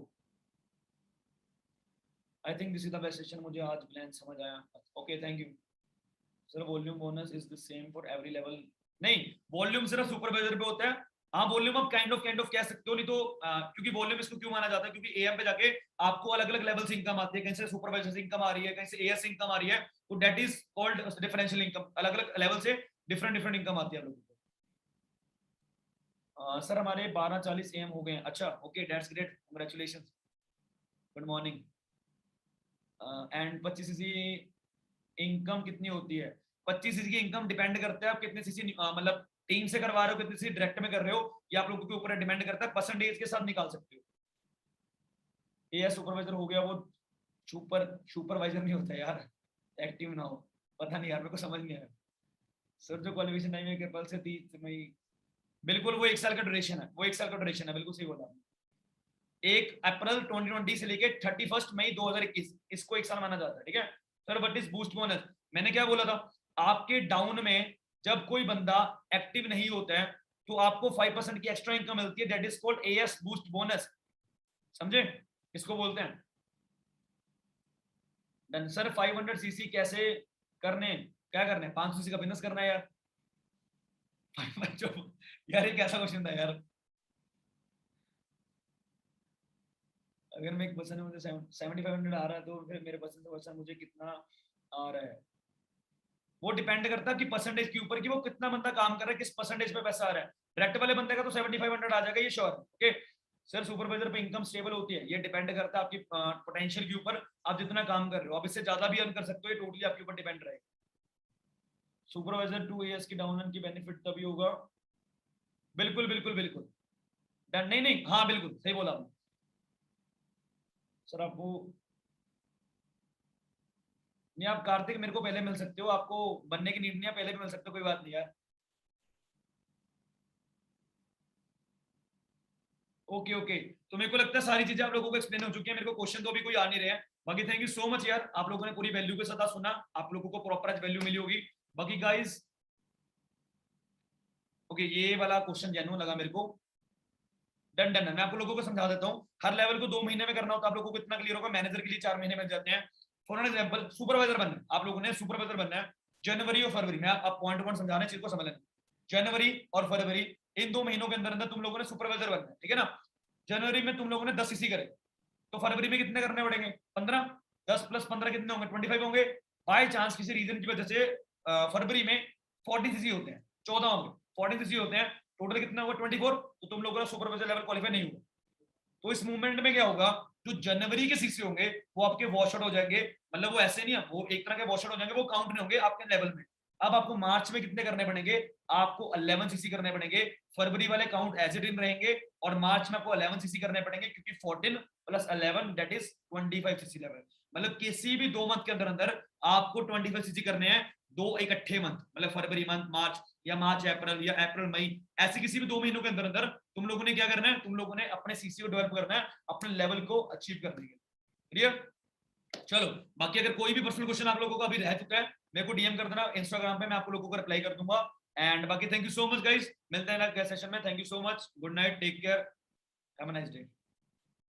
I think this is the best session, मुझे आज प्लान समझ आया। Okay thank you sir. Volume bonus is the same for every level? नहीं, वॉल्यूम सिर्फ सुपरवाइजर पे होता है। हाँ वॉल्यूम आप काइंड ऑफ कह सकते हो, नहीं तो क्योंकि वॉल्यूम इसको क्यों माना जाता है, क्योंकि एएम पे जाके आपको अलग अलग लेवल से इनकम आती है, कहीं से सुपरवाइजर से इनकम आ रही है, कहीं से एएस इनकम आ रही है, तो that is called differential income. अलग अलग लेवल से डिफरेंट डिफरेंट इनकम आती है आप लोगों को। सर हमारे 12:40 AM हो गए हैं। अच्छा okay, that's great, congratulations, good morning. And 25 CC income कितनी होती है? 25 सीसी की इनकम डिपेंड करता है आप कितने सीसी मतलब टीम से करवा रहे हो, कितने सीसी डायरेक्ट में कर रहे हो, ये आप लोगों के ऊपर डिपेंड करता है, परसेंटेज के साथ निकाल सकते हो। एएस सुपरवाइजर हो गया, वो सुपरवाइजर नहीं होता यार, एक्टिव ना हो। पता नहीं यार, मेरे को समझ नहीं आया। सर जो क्वालिफिकेशन टाइम है केपल से 30 मई, बिल्कुल वो 1 साल का ड्यूरेशन है, वो 1 साल का ड्यूरेशन है, बिल्कुल सही बोला। 1 अप्रैल 2020 से लेके 31 मई 2021, इसको 1 साल माना जाता है, ठीक है। Sir what is boost bonus? मैंने क्या बोला था, आपके डाउन में जब कोई बंदा एक्टिव नहीं होता है तो आपको 5% की एक्स्ट्रा इनकम मिलती है, that is called as boost bonus. समझे, इसको बोलते हैं। डन सर, 500 सीसी कैसे करने, क्या करने? 500 सीसी का बिजनेस करना है यार। यार ये कैसा क्वेश्चन था यार। अगर मैं एक पर्सन मुझे 7500 आ रहा है, तो फिर मेरे पर्सन से पर्सन मुझे कितना आ रहा है? वो डिपेंड करता है कि परसेंटेज के ऊपर, कि वो कितना बंदा काम कर रहा है, किस परसेंटेज पे पैसा आ रहा है। डायरेक्ट वाले बंदे का तो 7500 आ जाएगा, ये श्योर। ओके सर, सुपरवाइजर पे इनकम स्टेबल होती है? ये डिपेंड करता है आपकी पोटेंशियल के ऊपर, आप जितना काम कर रहे हो, आप इससे ज्यादा भी अर्न कर सकते हो, ये टोटली आपके ऊपर डिपेंड रहेगा। सुपरवाइजर 2 years की डाउन की बेनिफिट तभी होगा, बिल्कुल बिल्कुल बिल्कुल। नहीं नहीं, हाँ बिल्कुल सही बोला आपने। सर आपको नहीं, आप कार्तिक मेरे को पहले मिल सकते हो, आपको बनने की नीड नहीं है, पहले भी मिल सकते हो, कोई बात नहीं यार। ओके ओके, तो मेरे को लगता है सारी चीजें आप लोगों को एक्सप्लेन हो चुकी है, मेरे को क्वेश्चन तो अभी कोई आ नहीं रहे हैं। बाकी थैंक यू सो मच यार, आप लोगों ने पूरी वैल्यू के साथ सुना, आप लोगों को प्रॉपर वैल्यू मिली होगी। बाकी गाइस ओके, ये वाला क्वेश्चन जेन्युइन लगा मेरे को। डन डन, मैं आप लोगों को समझा देता हूँ। हर लेवल को 2 महीने में करना होता है, आप लोगों को इतना क्लियर होगा। मैनेजर के लिए 4 महीने में जाते हैं। फॉर एन एग्जाम्पल, सुपरवाइजर बनना है, आप लोगों ने सुपरवाइजर बनना है जनवरी और फरवरी में, आप पॉइंट वन समझाने चीज को समझ लेना। जनवरी और फरवरी, इन 2 महीनों के अंदर अंदर तुम लोगों ने सुपरवाइजर बनना है, ठीक है ना। जनवरी में तुम लोगों ने 10 सीसी करे, तो फरवरी में कितने करने पड़ेंगे? 15। 10 + 15 कितने होंगे? 25 होंगे। बाय चांस किसी रीजन की वजह से फरवरी में 40 सीसी होते हैं, 14 होंगे, 40 सीसी होते हैं, टोटल कितना होगा? 24। तो तुम लोगों का सुपरवाइजर लेवल क्वालिफाई नहीं हुआ। तो इस मूवमेंट में क्या होगा, जो जनवरी के सीसी होंगे वो आपके वॉश आउट हो जाएंगे, मतलब वो ऐसे नहीं है, वो एक तरह के वॉश आउट हो जाएंगे, वो काउंट नहीं होंगे आपके लेवल में। अब आपको मार्च में कितने करने पड़ेंगे? आपको 11 सीसी करने पड़ेंगे। फरवरी वाले काउंट एज इट इन रहेंगे, और मार्च में आपको 11 सीसी करने पड़ेंगे, क्योंकि 14 + 11 दैट इज 25 सीसी लेवल। मतलब किसी भी 2 मंथ के अंदर अंदर आपको 25 सीसी करने हैं, 2 इकट्ठे मंथ, मतलब फरवरी मंथ, मार्च, या मार्च अप्रैल, या अप्रैल मई, ऐसे किसी भी 2 महीनों के अंदर अंदर तुम लोगों ने क्या करना है? तुम लोगों ने अपने सीसी को डेवलप करना है, अपने लेवल को अचीव करने के लिए। क्लियर? चलो, बाकी अगर कोई भी पर्सनल क्वेश्चन आप लोगों का अभी रह चुका है, मेरे को डीएम कर देना इंस्टाग्राम पे, मैं आप लोगों को रिप्लाई कर दूंगा। एंड बाकी thank you so much guys, मिलते हैं नेक्स्ट सेशन में। Thank you so much, good night, take care, have a nice day.